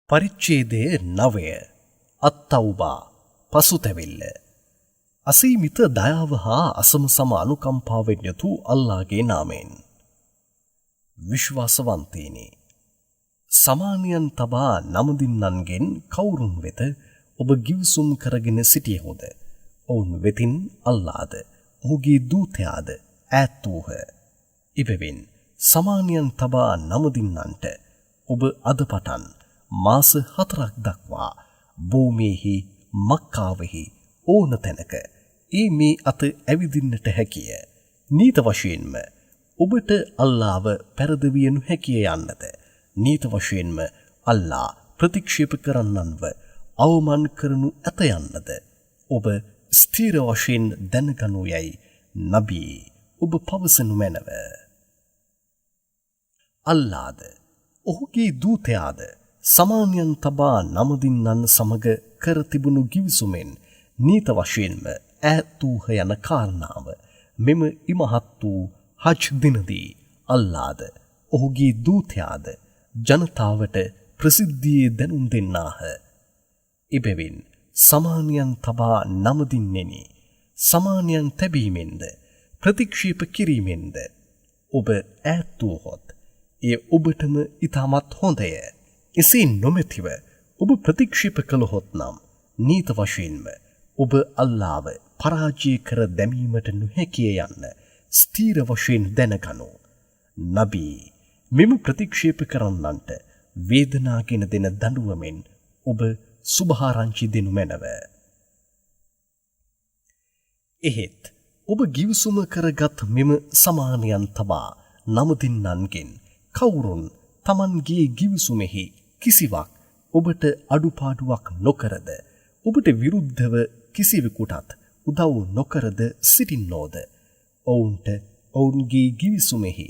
පරිච්ඡේදය 9 අත්තවුබා පසුතැවිල්ල. අසීමිත දයාව හා අසමසම අනුකම්පාවෙන් යුතු අල්ලාහගේ නාමයෙන්. විශ්වාසවන්තයිනි, සමානියන් තබා නමදින්නන්ගෙන් කවුරුන් වෙත ඔබ ගිවිසුම් කරගෙන සිටියහොද ඔවුන් වෙතින් අල්ලාහද ඔහුගේ දූතයාද ඈත් වූහ. ඉබෙවින් සමානියන් තබා නමදින්නන්ට ඔබ අද පටන් මාස 4ක් දක්වා භූමියේහි මක්කාවෙහි ඕන තැනක මේ අත ඇවිදින්නට හැකිය. නීත වශයෙන්ම ඔබට අල්ලාහව පෙරදවිය නොහැකිය යන්නද, නීත වශයෙන්ම අල්ලාහ ප්‍රතික්ෂේප කරන්නන්ව අවමන් කරනු ඇත යන්නද ඔබ ස්ථීර වශයෙන් දැනගනු යයි නබී ඔබ පවසනු මැනව. අල්ලාහද ඔහුගේ දූතයාද සමානියන් තබා නමදින්නන් සමග කර තිබුණු ගිවිසුමෙන් නීත වශයෙන්ම ඈත් වූහ යන කාරණාව මෙම ඉමහත් වූ හජ් දිනදී අල්ලාහද ඔහුගේ දූතයාද ජනතාවට ප්‍රසිද්ධියේ දැනුම් දෙන්නාහ. එබැවින් සමානියන් තබා නමදින්නෙනි, සමානියන් තැබීමෙන්ද ප්‍රතික්ෂේප කිරීමෙන්ද ඔබ ඈත් වූහොත් එය ඔබටම ඉතාමත් හොඳය. එසේ නොමැතිව ඔබ ප්‍රතික්ෂේප කළහොත් නම් නීත වශයෙන්ම ඔබ අල්ලාහව පරාජය කර දැමීමට නොහැකිය යන්න ස්ථීර වශයෙන් දැනගනු. නබී මෙම ප්‍රතික්ෂේප කරන්නන්ට වේදනාගෙන දෙන දඬුවමෙන් ඔබ සුභාරංචි දෙනු මැනව. එහෙත් ඔබ ගිවිසුම කරගත් මෙම සමානයන් තබා නමදින්නන්ගෙන් කවුරුන් තමන්ගේ ගිවිසුමෙහි කිසිවක් ඔබට අඩුපාඩුවක් නොකරද, ඔබට විරුද්ධව කිසිවෙකුටත් උදව් නොකරද සිටින්නෝද ඔවුන්ට ඔවුන්ගේ ගිවිසුමෙහි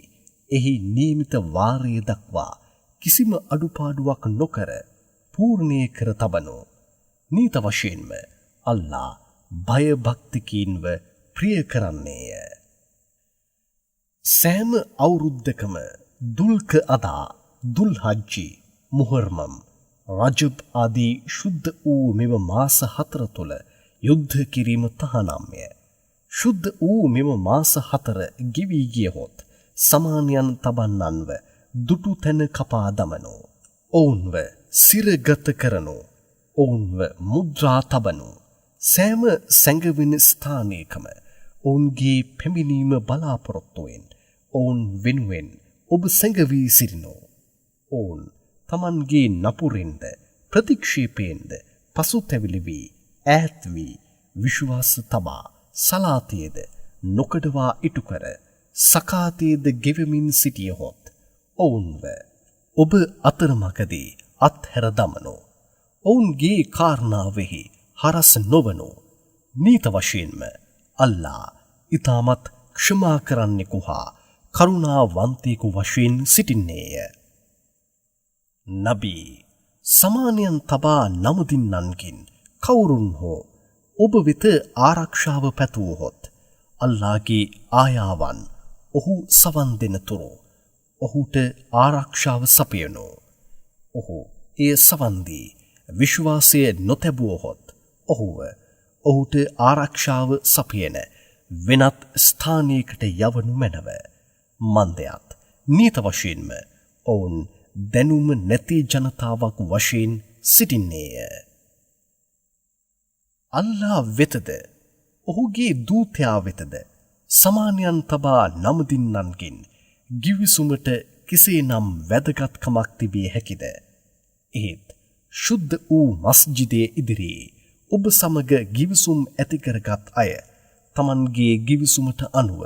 එහි නියමිත වාරය දක්වා කිසිම අඩුපාඩුවක් නොකර පූර්ණය කර තබනු. නීත වශයෙන්ම අල්ලාහ් බය භක්තිකීන්ව ප්‍රිය කරන්නේය. සෑම අවුරුද්දකම දුල්ක අදා, දුල්හජ්ජි, මුහර්රම්, රජබ් ආදී ශුද්ධ වූ මෙම මාස 4 තුල යුද්ධ කිරීම තහනම්ය. ශුද්ධ වූ මෙම මාස 4 ගෙවි ගියහොත් සමානියන් තබන්නන්ව දුටු තැන කපා දමනු. ඔවුන්ව සිරගත කරනු. ඔවුන්ව මුද්‍රා තබනු. සෑම සැඟවෙන ස්ථානයකම ඔවුන්ගේ පැමිණීම බලාපොරොත්තුවෙන් ඔවුන් වෙනුවෙන් ඔබ සැඟවී සිටිනෝ. ඔවුන් තමන්ගේ නපුරෙන්ද ප්‍රතික්ෂේපයෙන්ද පසුතැවිලි වී ඈත් වී විශ්වාස තබා සලාතයේද නොකඩවා ඉටු කර සකාතයේද ගෙවමින් සිටියහොත් ඔවුන්ව ඔබ අතරමඟදී අත්හැර දමනෝ. ඔවුන්ගේ කාරණාවෙහි හරස් නොවනෝ. නීත වශයෙන්ම අල්ලාහ් ඊටමත් ක්ෂමා කරන්නෙකු හා කරුණාවන්තයෙකු වශයෙන් සිටින්නේය. නබී සමානියන් තබා නමදින්නන්ගෙන් කවුරුන් හෝ ඔබ වෙත ආරක්ෂාව පැතුවහොත් අල්ලාහගේ ආයාවන් ඔහු සවන් දෙනතුරු ඔහුට ආරක්ෂාව සපයනෝ. ඔහු එය සවන් දී විශ්වාසය නොතැබුවහොත් ඔහුට ආරක්ෂාව සපයන වෙනත් ස්ථානයකට යවනු මැනව. මන්දයත් නීත වශයෙන්ම ඔවුන් දැනුම නැති ජනතාවක් වශයෙන් සිටින්නේය. අල්ලාහ් වෙතද ඔහුගේ දූතයා වෙතද සමානියන් තබා නමදින්නන්ගෙන් ගිවිසුමට කෙසේනම් වැදගත්කමක් තිබිය හැකිද? එහෙත් ශුද්ධ වූ මස්ජිදයේ ඉදිරියේ ඔබ සමග ගිවිසුම් ඇති කරගත් අය තමන්ගේ ගිවිසුමට අනුව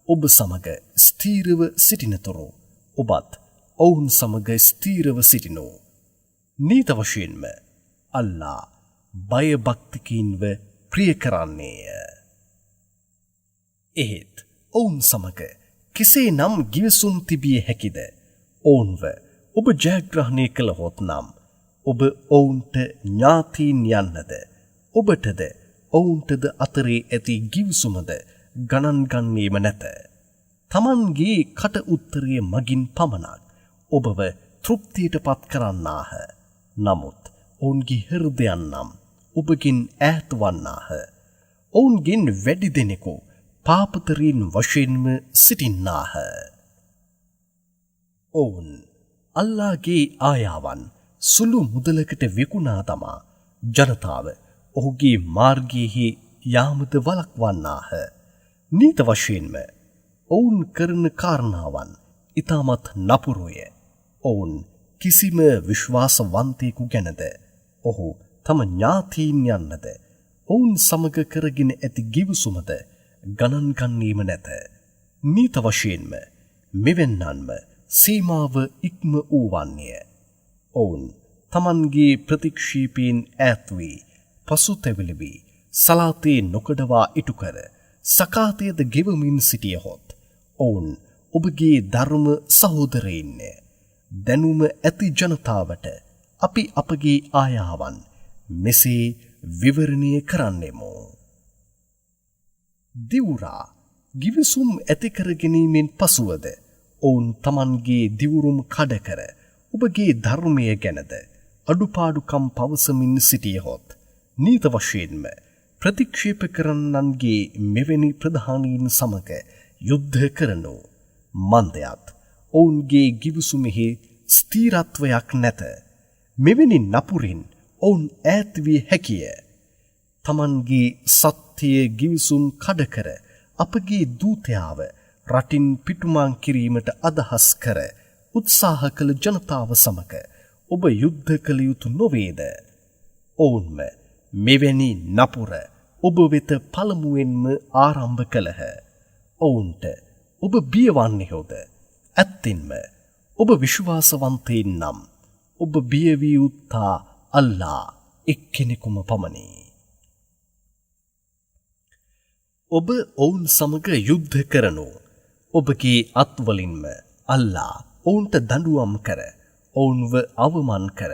ඔබ සමග ස්ථීරව සිටිනතුරු ඔබත් ඔවුන් සමග ස්ථීරව සිටිනෝ. නීත වශයෙන්ම අල්ලාහ් බය භක්තිකීන්ව ප්‍රිය කරන්නේය. එහෙත් ඔවුන් සමග කෙසේනම් ගිවිසුම් තිබිය හැකිද? ඔවුන්ව ඔබ ජයග්‍රහණය කළහොත් නම් ඔබ ඔවුන්ට ඥාතීන් යන්නද, ඔබටද ඔවුන්ටද අතරේ ඇති ගිවිසුමද ගණන් ගන්නේම නැත. තමන්ගේ කට උත්තරය මගින් පමණක් ඔබව තෘප්තියට පත් කරන්නාහ. නමුත් ඔවුන්ගේ හෘදයන් නම් ඔබගෙන් ඈත් වන්නාහ. ඔවුන්ගෙන් වැඩි දෙනෙකු පාපතරීන් වශයෙන්ම සිටින්නාහ. ඔවුන් අල්ලාහගේ ආයාවන් සුළු මුදලකට විකුණා තමා ජනතාව ඔහුගේ මාර්ගයෙහි යාමද වළක්වන්නාහ. නීත වශයෙන්ම ඔවුන් කරන කාරණාවන් ඉතාමත් නපුරුය. ඔවුන් කිසිම විශ්වාසවන්තයෙකු ගැනද ඔහු තම ඥාතීන් යන්නද ඔවුන් සමග කරගෙන ඇති ගිවිසුමද ගණන් ගන්නේම නැත. නීත වශයෙන්ම මෙවැන්නන්ම සීමාව ඉක්ම වූවන්නේය. ඔවුන් තමන්ගේ ප්‍රතික්ෂේපයෙන් ඈත් වී පසුතැවිලි වී සලාතේ නොකඩවා ඉටු කර සකාතයද ගෙවමින් සිටියහොත් ඔවුන් ඔබගේ ධර්ම සහෝදරයින්ය. දැනුම ඇති ජනතාවට අපි අපගේ ආයාවන් මෙසේ විවරණය කරන්නෙමු. දිවුරා ගිවිසුම් ඇති කර ගැනීමෙන් පසුවද ඔවුන් තමන්ගේ දිවුරුම් කඩ කර ඔබගේ ධර්මය ගැනද අඩුපාඩුකම් පවසමින් සිටියහොත් නීත වශයෙන්ම ප්‍රතික්ෂේප කරන්නන්ගේ මෙවැනි ප්‍රධානීන් සමග යුද්ධ කරනු මන්දයත් ඔවුන්ගේ ගිවිසුමෙහි ස්ථීරත්වයක් නැත. මෙවැනි නපුරින් ඔවුන් ඈත් විය හැකිය. තමන්ගේ සත්‍යය ගිවිසුම් කඩකර අපගේ දූතයාව රටින් පිටුමාන් කිරීමට අදහස් කර උත්සාහ කළ ජනතාව සමග ඔබ යුද්ධ කළ යුතු නොවේද? ඔවුන්ම මෙවැනි නපුර ඔබ වෙත පළමුවෙන්ම ආරම්භ කළහ. ඔවුන්ට ඔබ බියවන්නේහොද? ඇත්තෙන්ම ඔබ විශ්වාසවන්තයින් නම් ඔබ බියවී යුත්තා අල්ලා එක්කෙනෙකුම පමණි. ඔබ ඔවුන් සමග යුද්ධ කරනු ඔබගේ අත්වලින්ම අල්ලා ඔවුන්ට දඬුවම් කර ඔවුන්ව අවමන් කර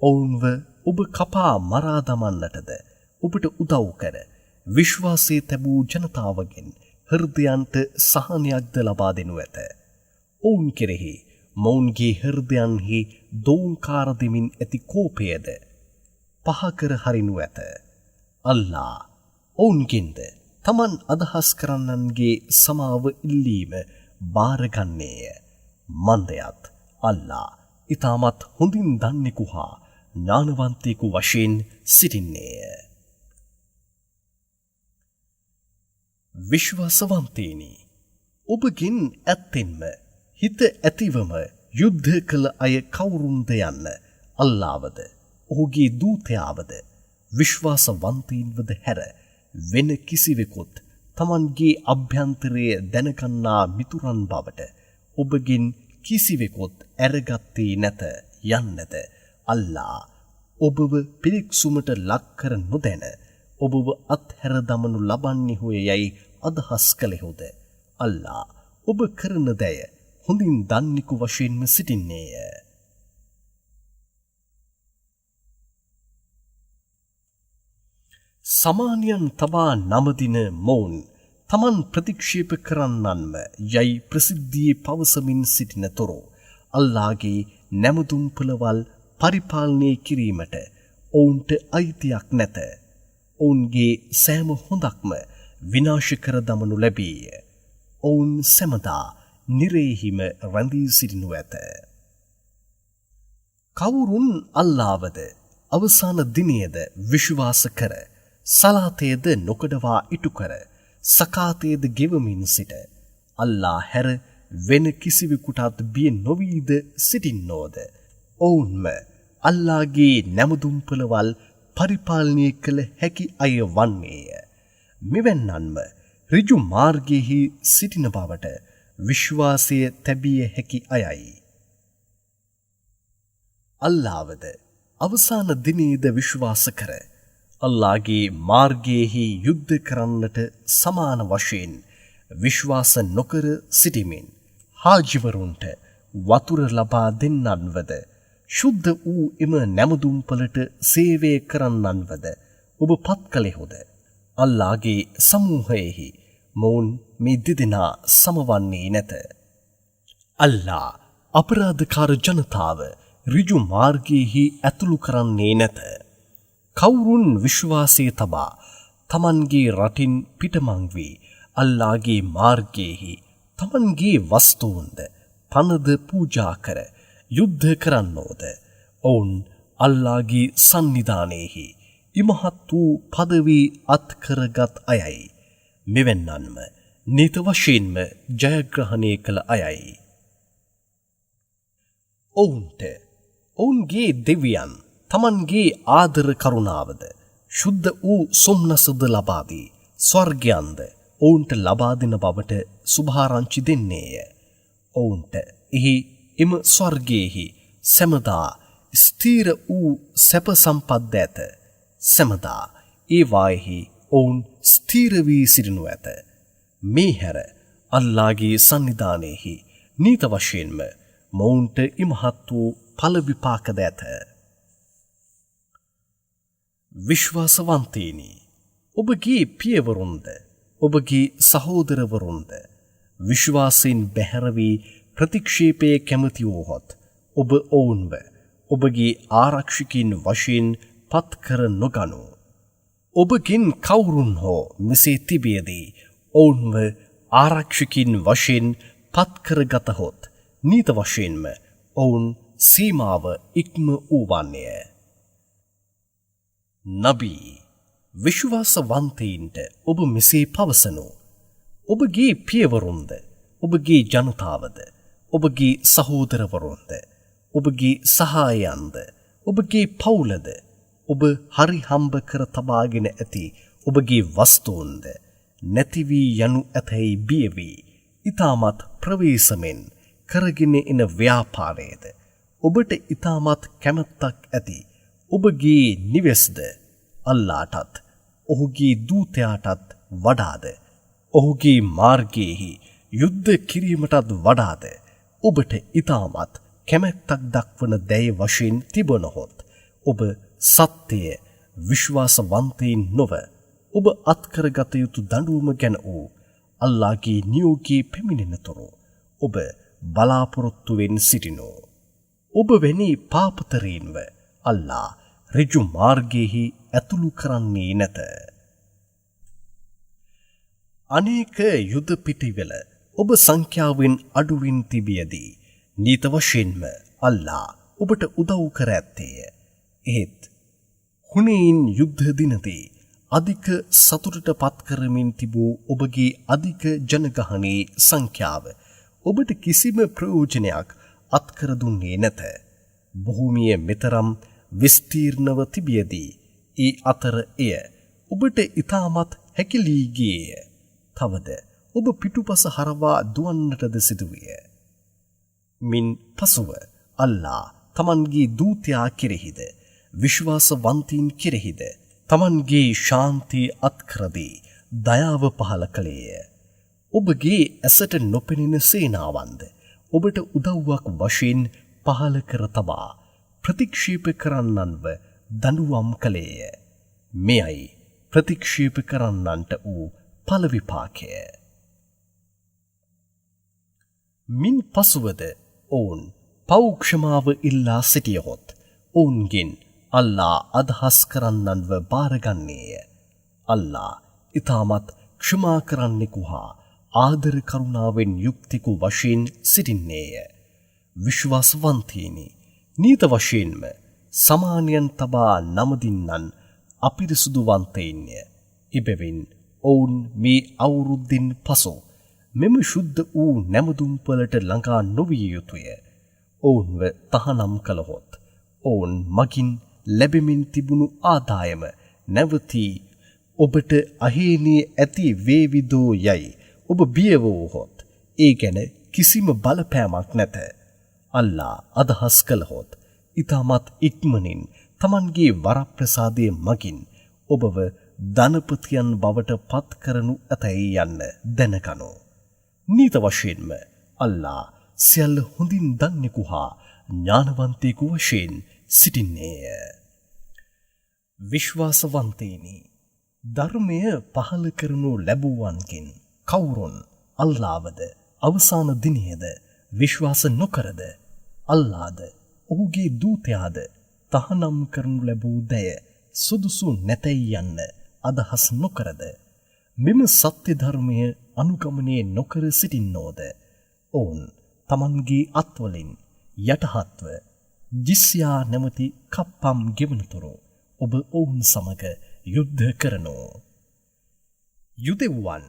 ඔවුන්ව ඔබ කපා මරා දමන්නටද ඔබට උදව් කර විශ්වාසයේ තැබූ ජනතාවගෙන් හෘදයන්ට සහනයක්ද ලබා දෙනු ඇත. ඔවුන් කෙරෙහි මොවුන්ගේ හෘදයන්හි දෝංකාර දෙමින් ඇති කෝපයද පහකර හරිනු ඇත. අල්ලා ඔවුන්ගෙන්ද තමන් අදහස් කරන්නන්ගේ සමාව ඉල්ලීම බාරගන්නේය. මන්දයත් අල්ලා ඉතාමත් හොඳින් දන්නෙකු හා ඥානවන්තයෙකු වශයෙන් සිටින්නේය. විශ්වාසවන්තේනි, ඔබගෙන් ඇත්තෙන්ම හිත ඇතිවම යුද්ධ කළ අය කවුරුන්ද යන්න අල්ලාවද ඔහුගේ දූතයාවද විශ්වාසවන්තයින්වද හැර වෙන කිසිවෙකුත් තමන්ගේ අභ්‍යන්තරය දැනගන්නා මිතුරන් බවට ඔබගෙන් කිසිවෙකුත් ඇරගත්තේ නැත යන්නද අල්ලා ඔබව පිරික්සුමට ලක්කර නොදැන ඔබව අත්හැර දමනු ලබන්නේහුය යයි අදහස් කළෙහුද? අල්ලා ඔබ කරන දෑ හොඳින් දන්නෙකු වශයෙන්ම සිටින්නේය. සමානියන් තබා නමදින මොවුන් තමන් ප්‍රතික්ෂේප කරන්නන්ම යයි ප්‍රසිද්ධියේ පවසමින් සිටින තොරෝ අල්ලාගේ නැමදුම් පළවල් පරිපාලනය කිරීමට ඔවුන්ට අයිතියක් නැත. ඔවුන්ගේ සෑම හොඳක්ම විනාශ කර දමනු ලැබීය. ඔවුන් සැමදා නිරේහිම රැඳී සිටිනු ඇත. කවුරුන් අල්ලාවද අවසාන දිනයද විශ්වාස කර සලාතයද නොකඩවා ඉටු කර සකාතයද ගෙවමින් සිට අල්ලා හැර වෙන කිසිවෙකුටත් බිය නොවීද සිටින්නෝද? ඔවුන්ම අල්ලාගේ නැමදුම් පළවල් පරිපාලනය කළ හැකි අය වන්නේය. මෙවැන්නන්ම ඍජු මාර්ගයෙහි සිටින බවට විශ්වාසය තැබිය හැකි අයයි. අල්ලාවද අවසාන දිනේද විශ්වාස කර අල්ලාගේ මාර්ගයෙහි යුද්ධ කරන්නට සමාන වශයෙන් විශ්වාස නොකර සිටිමින් හාජිවරුන්ට වතුර ලබා දෙන්නන්වද ශුද්ධ වූ එම නැමදුම්පලට සේවය කරන්නන්වද ඔබ පත් කළෙහුද? අල්ලාගේ සමූහයෙහි මොවුන් මේ දෙදෙනා සමවන්නේ නැත. අල්ලා අපරාධකාර ජනතාව ඍජු මාර්ගයේහි ඇතුළු කරන්නේ නැත. කවුරුන් විශ්වාසයේ තබා තමන්ගේ රටින් පිටමං වී අල්ලාහගේ මාර්ගයේහි තමන්ගේ වස්තුන්ද පනද පූජා කර යුද්ධ කරන්නෝද ඔවුන් අල්ලාහගේ සන්නිධානයේහි ඉමහත් වූ පදවී අත්කරගත් අයයි. මෙවැන්නන්ම නිත වශයෙන්ම ජයග්‍රහණය කළ අයයි. ඔවුන්ට ඔවුන්ගේ දෙවියන් තමන්ගේ ආදර කරුණාවද ශුද්ධ වූ සොම්නසද ලබා දී ස්වර්ගයන්ද ඔවුන්ට ලබා දෙන බවට සුභාරංචි දෙන්නේය. ඔවුන්ට එහි එම ස්වර්ගයේහි සැමදා ස්ථීර වූ සැප සම්පත් ඇත. සැමදා ඒ වායෙහි ඔවුන් ස්ථීර වී සිටිනු ඇත. මේ හැර අල්ලාහගේ සන්නිධානයේහි නීත වශයෙන්ම මොවුන්ට ඉමහත් වූ ඵල විපාකද ඇත. විශ්වාසවන්තේනි, ඔබගේ පියවරුන්ද ඔබගේ සහෝදරවරුන්ද විශ්වාසයෙන් බැහැර වී ප්‍රතික්ෂේපය කැමති වූහොත් ඔබ ඔවුන්ව ඔබගේ ආරක්ෂකින් වශයෙන් පත් කර නොගනු. ඔබගෙන් කවුරුන් හෝ මෙසේ තිබියදී ඔවුන්ව ආරක්ෂකින් වශයෙන් පත් කරගතහොත් නීත වශයෙන්ම ඔවුන් සීමාව ඉක්ම වූවන්නේය. නබී, විශ්වාසවන්තයින්ට ඔබ මෙසේ පවසනු. ඔබගේ පියවරුන්ද ඔබගේ ජනතාවද ඔබගේ සහෝදරවරුන්ද ඔබගේ සහායයන්ද ඔබගේ පවුලද ඔබ හරි හම්බ කර තබාගෙන ඇති ඔබගේ වස්තුන්ද නැති වී යනු ඇතැයි බිය වී ඊටමත් ප්‍රවේශමෙන් කරගෙන එන ව්‍යාපාරයේද ඔබට ඊටමත් කැමැත්තක් ඇති ඔබගේ නිවෙස්ද අල්ලාහටත් ඔහුගේ දූතයාටත් වඩාද ඔහුගේ මාර්ගයේහි යුද්ධ කිරීමටත් වඩාද ඔබට ඊටමත් කැමැත්තක් දක්වන දැය වශයෙන් තිබනහොත් ඔබ සත්‍යය විශ්වාසවන්තයින් නොව ඔබ අත්කරගත යුතු දඬුවම ගැන වූ අල්ලාහගේ නියෝගී පැමිණෙනතුරු ඔබ බලාපොරොත්තුවෙන් සිටිනු. ඔබ වැනි පාපතරයින්ව අල්ලාහ් ඍජු මාර්ගයේහි ඇතුළු කරන්නේ නැත. අනේක යුද පිටිවල ඔබ සංඛ්‍යාවෙන් අඩුවෙන් තිබියදී නීත වශයෙන්ම අල්ලාහ් ඔබට උදව් කර ඇත්තේය. එහෙත් හුනේන් යුද්ධ දිනදී අධික සතුටට පත් කරමින් තිබූ ඔබගේ අධික ජනගහනයේ සංඛ්‍යාව ඔබට කිසිම ප්‍රයෝජනයක් අත්කර දුන්නේ නැත. භූමිය මෙතරම් විස්තීර්ණව තිබියදී ඒ අතර එය ඔබට ඊටමත් හැකිලී ගියේය. තවද ඔබ පිටුපස හරවා දුවන්නටද සිදුවිය. මින් පසුව අල්ලාහ් තමන්ගේ දූතයා කෙරෙහිද විශ්වාසවන්තයින් කෙරෙහිද තමන්ගේ ශාන්තිය අත්කරදී දයාව පහල කළේය. ඔබගේ ඇසට නොපෙනෙන සේනාවන්ද ඔබට උදව්වක් වශයෙන් පහල කර තබා ප්‍රතික්ෂේප කරන්නන්ව දඬුවම් කළේය. මෙයයි ප්‍රතික්ෂේප කරන්නන්ට වූ ඵල විපාකය. මින් පසුවද ඔවුන් පෞක්ෂමාව ඉල්ලා සිටියහොත් ඔවුන්ගෙන් අල්ලාහ් අදහස් කරන්නන්ව බාරගන්නේය. අල්ලාහ් ඊටමත් ක්ෂමා කරන්නෙකු හා ආදර කරුණාවෙන් යුක්තිකු වශයෙන් සිටින්නේය. විශ්වාසවන්තයිනි, නීත වශයෙන්ම සමානයන් තබා නමදින්නන් අපිරිසුදුවන්තයින්ය. එබැවින් ඔවුන් මේ අවුරුද්දෙන් පසු මෙම ශුද්ධ වූ නැමදුම්පලට ළඟා නොවිය යුතුය. ඔවුන්ව තහනම් කළහොත් ඔවුන් මගින් ලැබෙමින් තිබුණු ආදායම නැවතී ඔබට අහේනිය ඇති වේවිදෝ යයි ඔබ බිය වූහොත් ඒ ගැන කිසිම බලපෑමක් නැත. අල්ලාහ් අදහස් කළහොත් ඊටමත් ඉක්මනින් තමන්ගේ වරප්‍රසාදයේ මගින් ඔබව ධනපතියන් බවට පත් කරනු ඇතැයි යන්න දැනගනු. නීත වශයෙන්ම අල්ලාහ් සියල්ල හොඳින් දන්නෙකු හා ඥානවන්තයෙකු වශයෙන් සිටින්නේය. විශ්වාසවන්තයිනි, ධර්මය පහල කරනු ලැබුවන්ගෙන් කවුරුන් අල්ලාහ්වද අවසාන දිනයේද විශ්වාස නොකරද අල්ලාහ්ද ඔහුගේ දූතයාද තහනම් කරනු ලැබූ දය සුදුසු නැතැයි යන්න අදහස් නොකරද මෙම සත්‍ය ධර්මය අනුගමනය නොකර සිටින්නෝද ඔවුන් තමන්ගේ අත්වලින් යටහත්ව ජිස්යා නැමති කප්පම් ගෙවනතුරු ඔබ ඔවුන් සමග යුද්ධ කරනෝ. යුදෙව්වන්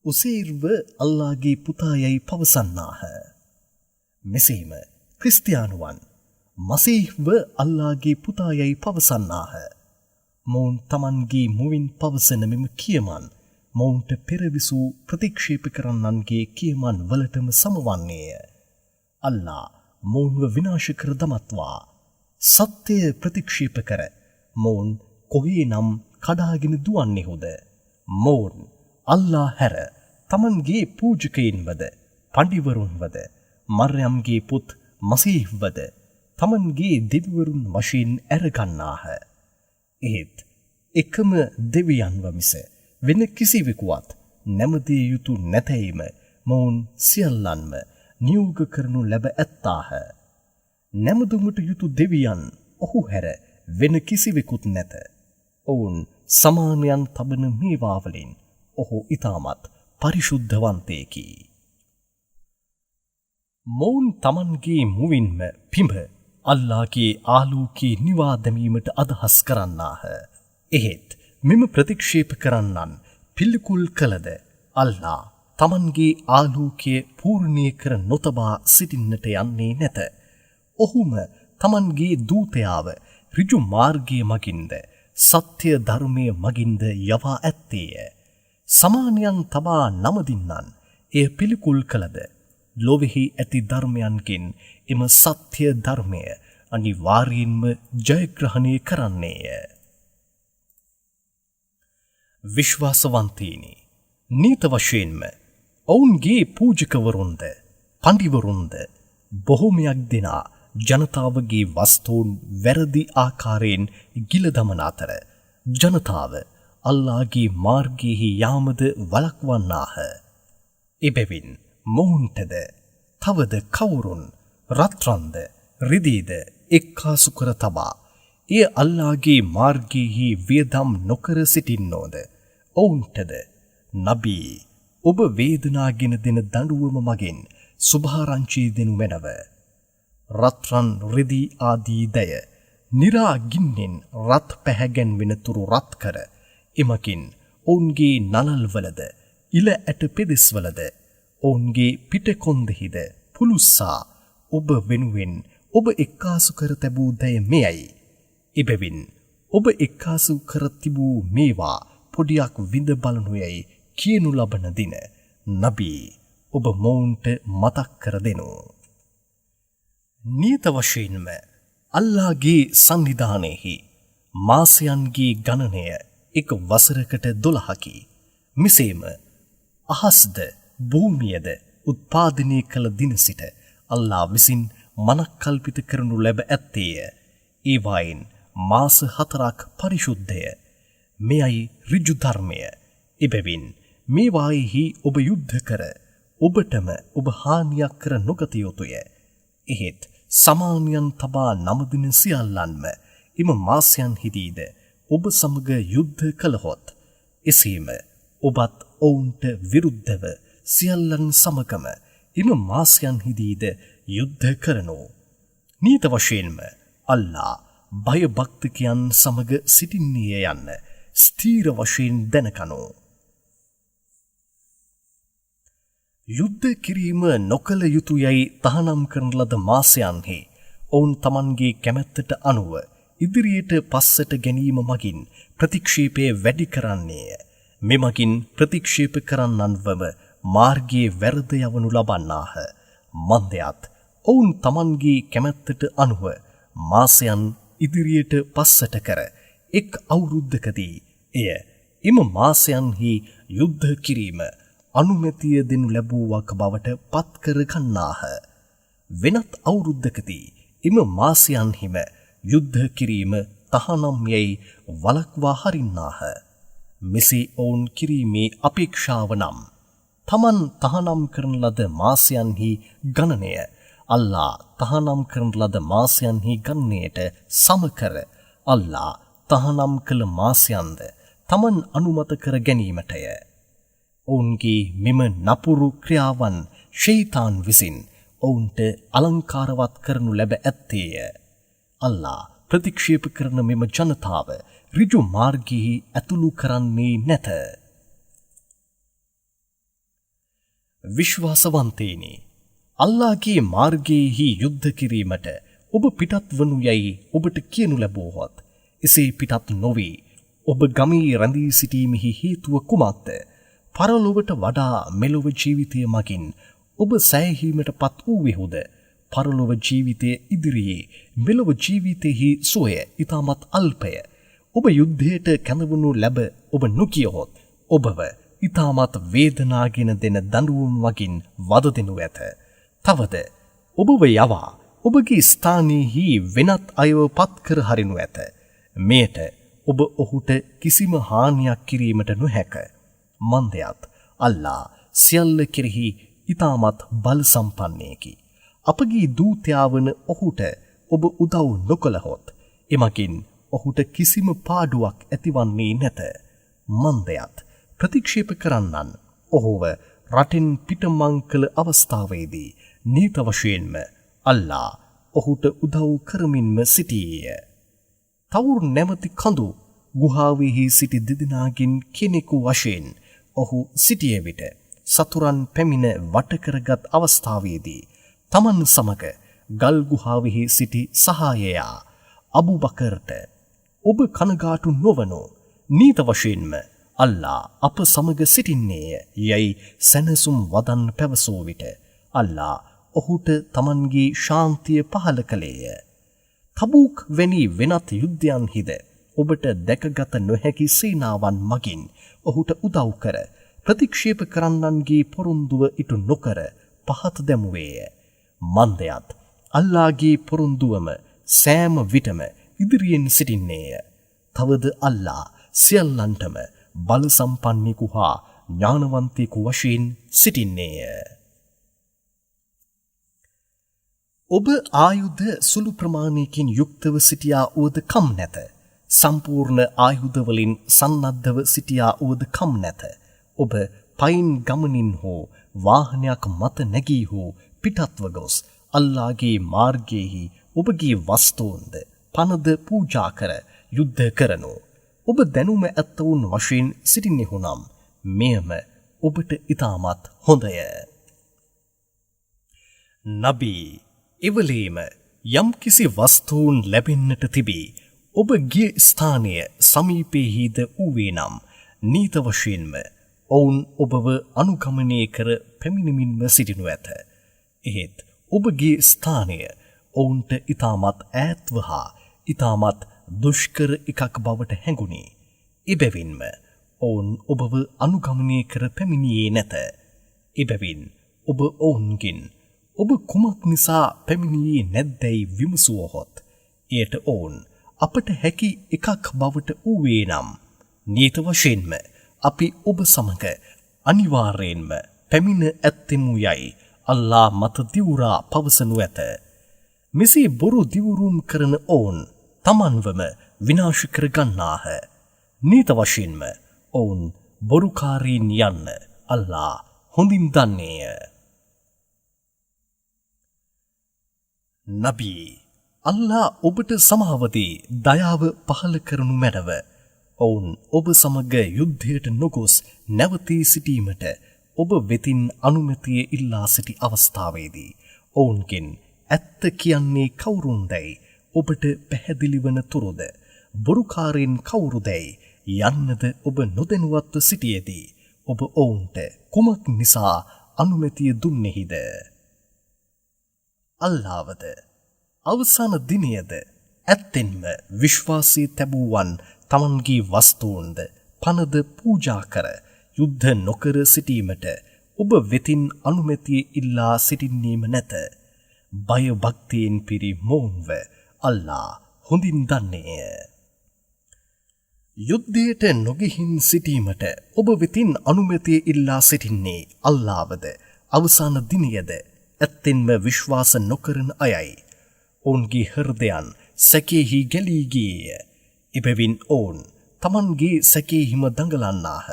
උසේර්ව අල්ලාගේ පුතායයි පවසන්නාහ. මෙසේම ක්‍රිස්තියානුවන් මසීහ්ව අල්ලාගේ පුතායයි පවසන්නාහ. මොවුන් තමන්ගේ මුවින් පවසන මෙම කියමන් මොවුන්ට පෙරවිසූ ප්‍රතික්ෂේප කරන්නන්ගේ කියමන් වලටම සමවන්නේය. අල්ලා මොවුන්ව විනාශ කර දමත්වා. සත්‍යය ප්‍රතික්ෂේප කර මොවුන් කොහේ නම් කඩාගෙන දුවන්නේහුද. මොවුන් අල්ලා හැර තමන්ගේ පූජකයින්වද පඬිවරුන්වද මර්යම්ගේ පුත් මසීහ්වද තමන්ගේ දෙවිවරුන් වශයෙන් ඇරගන්නාහ. එහෙත් එකම දෙවියන්ව මිස වෙන කිසිවෙකුවත් නැමදිය යුතු නැතැයිම මොවුන් සියල්ලන්ම නියෝග කරනු ලැබ ඇත්තාහ. නැමදුමට යුතු දෙවියන් ඔහු හැර වෙන කිසිවෙකුත් නැත. ඔවුන් සමානයන් තබන මේවාවලින් ඔහු ඉතාමත් පරිශුද්ධවන්තයෙකි. මොවුන් තමන්ගේ මුවින්ම පිඹ අල්ලාගේ ආලෝකයේ නිවා දැමීමට අදහස් කරන්නාහ. එහෙත් මෙම ප්‍රතික්ෂේප කරන්නන් පිළිකුල් කළද අල්ලා තමන්ගේ ආලෝකය පූර්ණය කර නොතබා සිටින්නට යන්නේ නැත. ඔහුම තමන්ගේ දූතයාව ඍජු මාර්ගයේ මගින්ද සත්‍ය ධර්මයේ මගින්ද යවා ඇත්තේය. සමානයන් තබා නමදින්නන් එය පිළිකුල් කළද ලොවෙහි ඇති ධර්මයන්ගෙන් එම සත්‍ය ධර්මය අනිවාර්යෙන්ම ජයග්‍රහණය කරන්නේය. විශ්වාසවන්තීනි, නීත වශයෙන්ම ඔවුන්ගේ පූජකවරුන්ද පඬිවරුන්ද බොහෝමයක් දෙනා ජනතාවගේ වස්තුන් වැරදි ආකාරයෙන් ගිල දමන අතර ජනතාව අල්ලාගේ මාර්ගයෙහි යාමද වළක්වන්නාහ. එබැවින් මොවුන්ටද තවද කවුරුන් රත්රන්ද රිදීද එක්කාසු කර තබා එය අල්ලාගේ මාර්ගයෙහි වියදම් නොකර සිටින්නෝද ඔවුන්ටද නබී ඔබ වේදනාගෙන දෙන දඬුවම මගින් සුභාරංචි දෙනු මැනව. රත්රන් රිදී ආදී දය නිරා ගින්නෙන් රත් පැහැගැන්වෙන තුරු රත් කර එමකින් ඔවුන්ගේ නලල්වලද ඉල ඇට පෙදෙස්වලද ඔවුන්ගේ පිටකොන්දෙහිද පුලුස්සා ඔබ වෙනුවෙන් ඔබ එක්කාසු කර තැබූ දය මෙයයි. එබැවින් ඔබ එක්කාසු කර තිබූ මේවා පොඩියක් විඳ බලනුයයි කියනු ලබන දින නබී ඔබ මොවුන්ට මතක් කර දෙනු. නියත වශයෙන්ම අල්ලාගේ සංවිධානයෙහි මාසයන්ගේ ගණනය එක වසරකට 12කි. මෙසේම අහස්ද භූමියද උත්පාදනය කළ දින සිට අල්ලා විසින් මනක්කල්පිත කරනු ලැබ ඇත්තේය. ඒවායින් මාස 4ක් පරිශුද්ධය. මෙයයි ඍජු ධර්මය. එබැවින් මේවායෙහි ඔබ යුද්ධ කර ඔබටම ඔබ හානියක් කර නොගත යුතුය. එහෙත් සමානයන් තබා නමදින සියල්ලන්ම එම මාසයන්හිදීද ඔබ සමග යුද්ධ කළහොත් එසේම ඔබත් ඔවුන්ට විරුද්ධව සියල්ලන් සමගම එම මාසයන්හිදීද යුද්ධ කරනෝ. නීත වශයෙන්ම අල්ලා බය භක්තිකයන් සමග සිටින්නේය යන්න ස්ථීර වශයෙන් දැනකනෝ. යුද්ධ කිරීම නොකළ යුතුයයි තහනම් කරන ලද මාසයන්හි ඔවුන් තමන්ගේ කැමැත්තට අනුව ඉදිරියට පස්සට ගැනීම මගින් ප්‍රතික්ෂේපය වැඩි කරන්නේය. මෙමගින් ප්‍රතික්ෂේප කරන්නන්වම මාර්ගයේ වැරද යවනු ලබන්නාහ. මන්දයත් ඔවුන් තමන්ගේ කැමැත්තට අනුව මාසයන් ඉදිරියට පස්සට කර එක් අවුරුද්දකදී එය එම මාසයන්හි යුද්ධ කිරීම අනුමැතිය දෙනු ලැබුවක් බවට පත්කර ගන්නාහ. වෙනත් අවුරුද්දකදී එම මාසයන්හිම යුද්ධ කිරීම තහනම් යැයි වළක්වා හරින්නාහ. මෙසේ ඔවුන් කිරීමේ අපේක්ෂාව නම් තමන් තහනම් කරන ලද මාසයන්හි ගණනය අල්ලා තහනම් කරන ලද මාසයන්හි ගන්නේට සමකර අල්ලා තහනම් කළ මාසයන්ද තමන් අනුමත කර ගැනීමටය. ඔවුන්ගේ මෙම නපුරු ක්‍රියාවන් ෂයිතාන් විසින් ඔවුන්ට අලංකාරවත් කරනු ලැබ ඇත්තේය. අල්ලා ප්‍රතික්ෂේප කරන මෙම ජනතාව ඍජු මාර්ගයෙහි ඇතුළු කරන්නේ නැත. විශ්වාසවන්තේනි, අල්ලාහගේ මාර්ගයෙහි යුද්ධ කිරීමට ඔබ පිටත් වනු යයි ඔබට කියනු ලැබුවහොත්, එසේ පිටත් නොවී ඔබ ගමේ රැඳී සිටීමෙහි හේතුව කුමක්ද? පරලොවට වඩා මෙලොව ජීවිතය මගින් ඔබ සෑහීමට පත් වූවෙහුද? පරලොව ජීවිතය ඉදිරියේ මෙලොව ජීවිතයෙහි සුවය ඉතාමත් අල්පය. ඔබ යුද්ධයට කැඳවනු ලැබ ඔබ නොකියහොත් ඔබව ඉතාමත් වේදනාගෙන දෙන දඬුවම් වගින් වද දෙනු ඇත. තවද ඔබව යවා ඔබගේ ස්ථානයෙහි වෙනත් අයව පත් කර හරිනු ඇත. මෙයට ඔබ ඔහුට කිසිම හානියක් කිරීමට නොහැක. මන්දයත් අල්ලා සියල්ල කෙරෙහි ඉතාමත් බල සම්පන්නයෙකි. අපගේ දූතයා වන ඔහුට ඔබ උදව් නොකළහොත් එමගින් ඔහුට කිසිම පාඩුවක් ඇතිවන්නේ නැත. මන්දයත් ප්‍රතික්ෂේප කරන්නන් ඔහුව රටින් පිටමං කළ අවස්ථාවේදී නීත වශයෙන්ම අල්ලා ඔහුට උදව් කරමින්ම සිටියේය. තවුර් නැමැති කඳු ගුහාවෙහි සිටි දෙදෙනාගෙන් කෙනෙකු වශයෙන් ඔහු සිටිය විට සතුරන් පැමිණ වටකරගත් අවස්ථාවේදී තමන් සමග ගල් ගුහාවෙහි සිටි සහායයා අබු බකර්ට ඔබ කනගාටු නොවනු, නීත වශයෙන්ම අල්ලා අප සමග සිටින්නේය යයි සැනසුම් වදන් පැවසූ විට අල්ලා ඔහුට තමන්ගේ ශාන්තිය පහල කළේය. තබූක් වැනි වෙනත් යුද්ධයන්හිද ඔබට දැකගත නොහැකි සේනාවන් මගින් ඔහුට උදව් කර ප්‍රතික්ෂේප කරන්නන්ගේ පොරොන්දුව ඉටු නොකර පහත දැමුවේය. මන්දයත් අල්ලාගේ පොරොන්දුවම සෑම විටම ඉදිරියෙන් සිටින්නේය. තවද අල්ලා සියල්ලන්ටම බල සම්පන්නෙකු හා ඥානවන්තයෙකු වශයෙන් සිටින්නේය. ඔබ ආයුධ සුළු ප්‍රමාණයකින් යුක්තව සිටියා වුවද කම් නැත. සම්පූර්ණ ආයුධවලින් සන්නද්ධව සිටියා වුවද කම් නැත. ඔබ පයින් ගමනින් හෝ වාහනයක් මත නැගී හෝ පිටත්ව ගොස් අල්ලාගේ මාර්ගයෙහි ඔබගේ වස්තුන්ද පනද පූජා කර යුද්ධ කරනු. ඔබ දැනුම ඇත්තවුන් වශයෙන් සිටින්නෙහු නම් මෙයම ඔබට ඉතාමත් හොඳය. නබී, එවලේම යම් කිසි වස්තුන් ලැබෙන්නට තිබී ඔබ ගිය ස්ථානය සමීපයෙහිද වූවේ නම් නීත වශයෙන්ම ඔවුන් ඔබව අනුගමනය කර පැමිණෙමින්ම සිටිනු ඇත. එහෙත් ඔබගේ ස්ථානය ඔවුන්ට ඉතාමත් ඈත්ව හා ඉතාමත් දුෂ්කර එකක් බවට හැඟුණි. එබැවින්ම ඔවුන් ඔබව අනුගමනය කර පැමිණියේ නැත. එබැවින් ඔබ ඔවුන්ගෙන් ඔබ කුමක් නිසා පැමිණියේ නැද්දැයි විමසුවහොත් එයට ඔවුන් අපට හැකි එකක් බවට වූවේ නම් නීත වශයෙන්ම අපි ඔබ සමග අනිවාර්යෙන්ම පැමිණ ඇත්තෙමු යයි අල්ලා මත දිවුරා පවසනු ඇත. මෙසේ බොරු දිවුරුම් කරන ඔවුන් තමන්වම විනාශ කර ගන්නාහ. නීත වශයෙන්ම ඔවුන් බොරුකාරීන් යන්න අල්ලා හොඳින් දන්නේය. නබී, අල්ලා ඔබට සමාවදී දයාව පහල කරනු මැනව. ඔවුන් ඔබ සමග යුද්ධයට නොගොස් නැවතී සිටීමට ඔබ වෙතින් අනුමැතිය ඉල්ලා සිටි අවස්ථාවේදී ඔවුන්ගෙන් ඇත්ත කියන්නේ කවුරුන්දැයි ඔබට පැහැදිලි වන තුරුද බොරුකාරයින් කවුරුදැයි යන්නද ඔබ නොදැනුවත්ව සිටියේදී ඔබ ඔවුන්ට කුමක් නිසා අනුමැතිය දුන්නේහිද? අල්ලාහවද අවසාන දිනයද ඇත්තෙන්ම විශ්වාසී තැබුවන් තමන්ගේ වස්තුන්ද පනද පූජා කර යුද්ධ නොකර සිටීමට ඔබ වෙතින් අනුමැතිය ඉල්ලා සිටින්නේම නැත. බය භක්තියෙන් පිරි මොවුන්ව අල්ලා හොඳින් දන්නේය. යුද්ධයට නොගිහින් සිටීමට ඔබ වෙතින් අනුමැතිය ඉල්ලා සිටින්නේ අල්ලාහවද අවසාන දිනයද ඇත්තෙන්ම විශ්වාස නොකරන අයයි. ඔවුන්ගේ හෘදයන් සැකෙහි ගැලී ගියේය. එබැවින් ඔවුන් තමන්ගේ සැකෙහිම දඟලන්නාහ.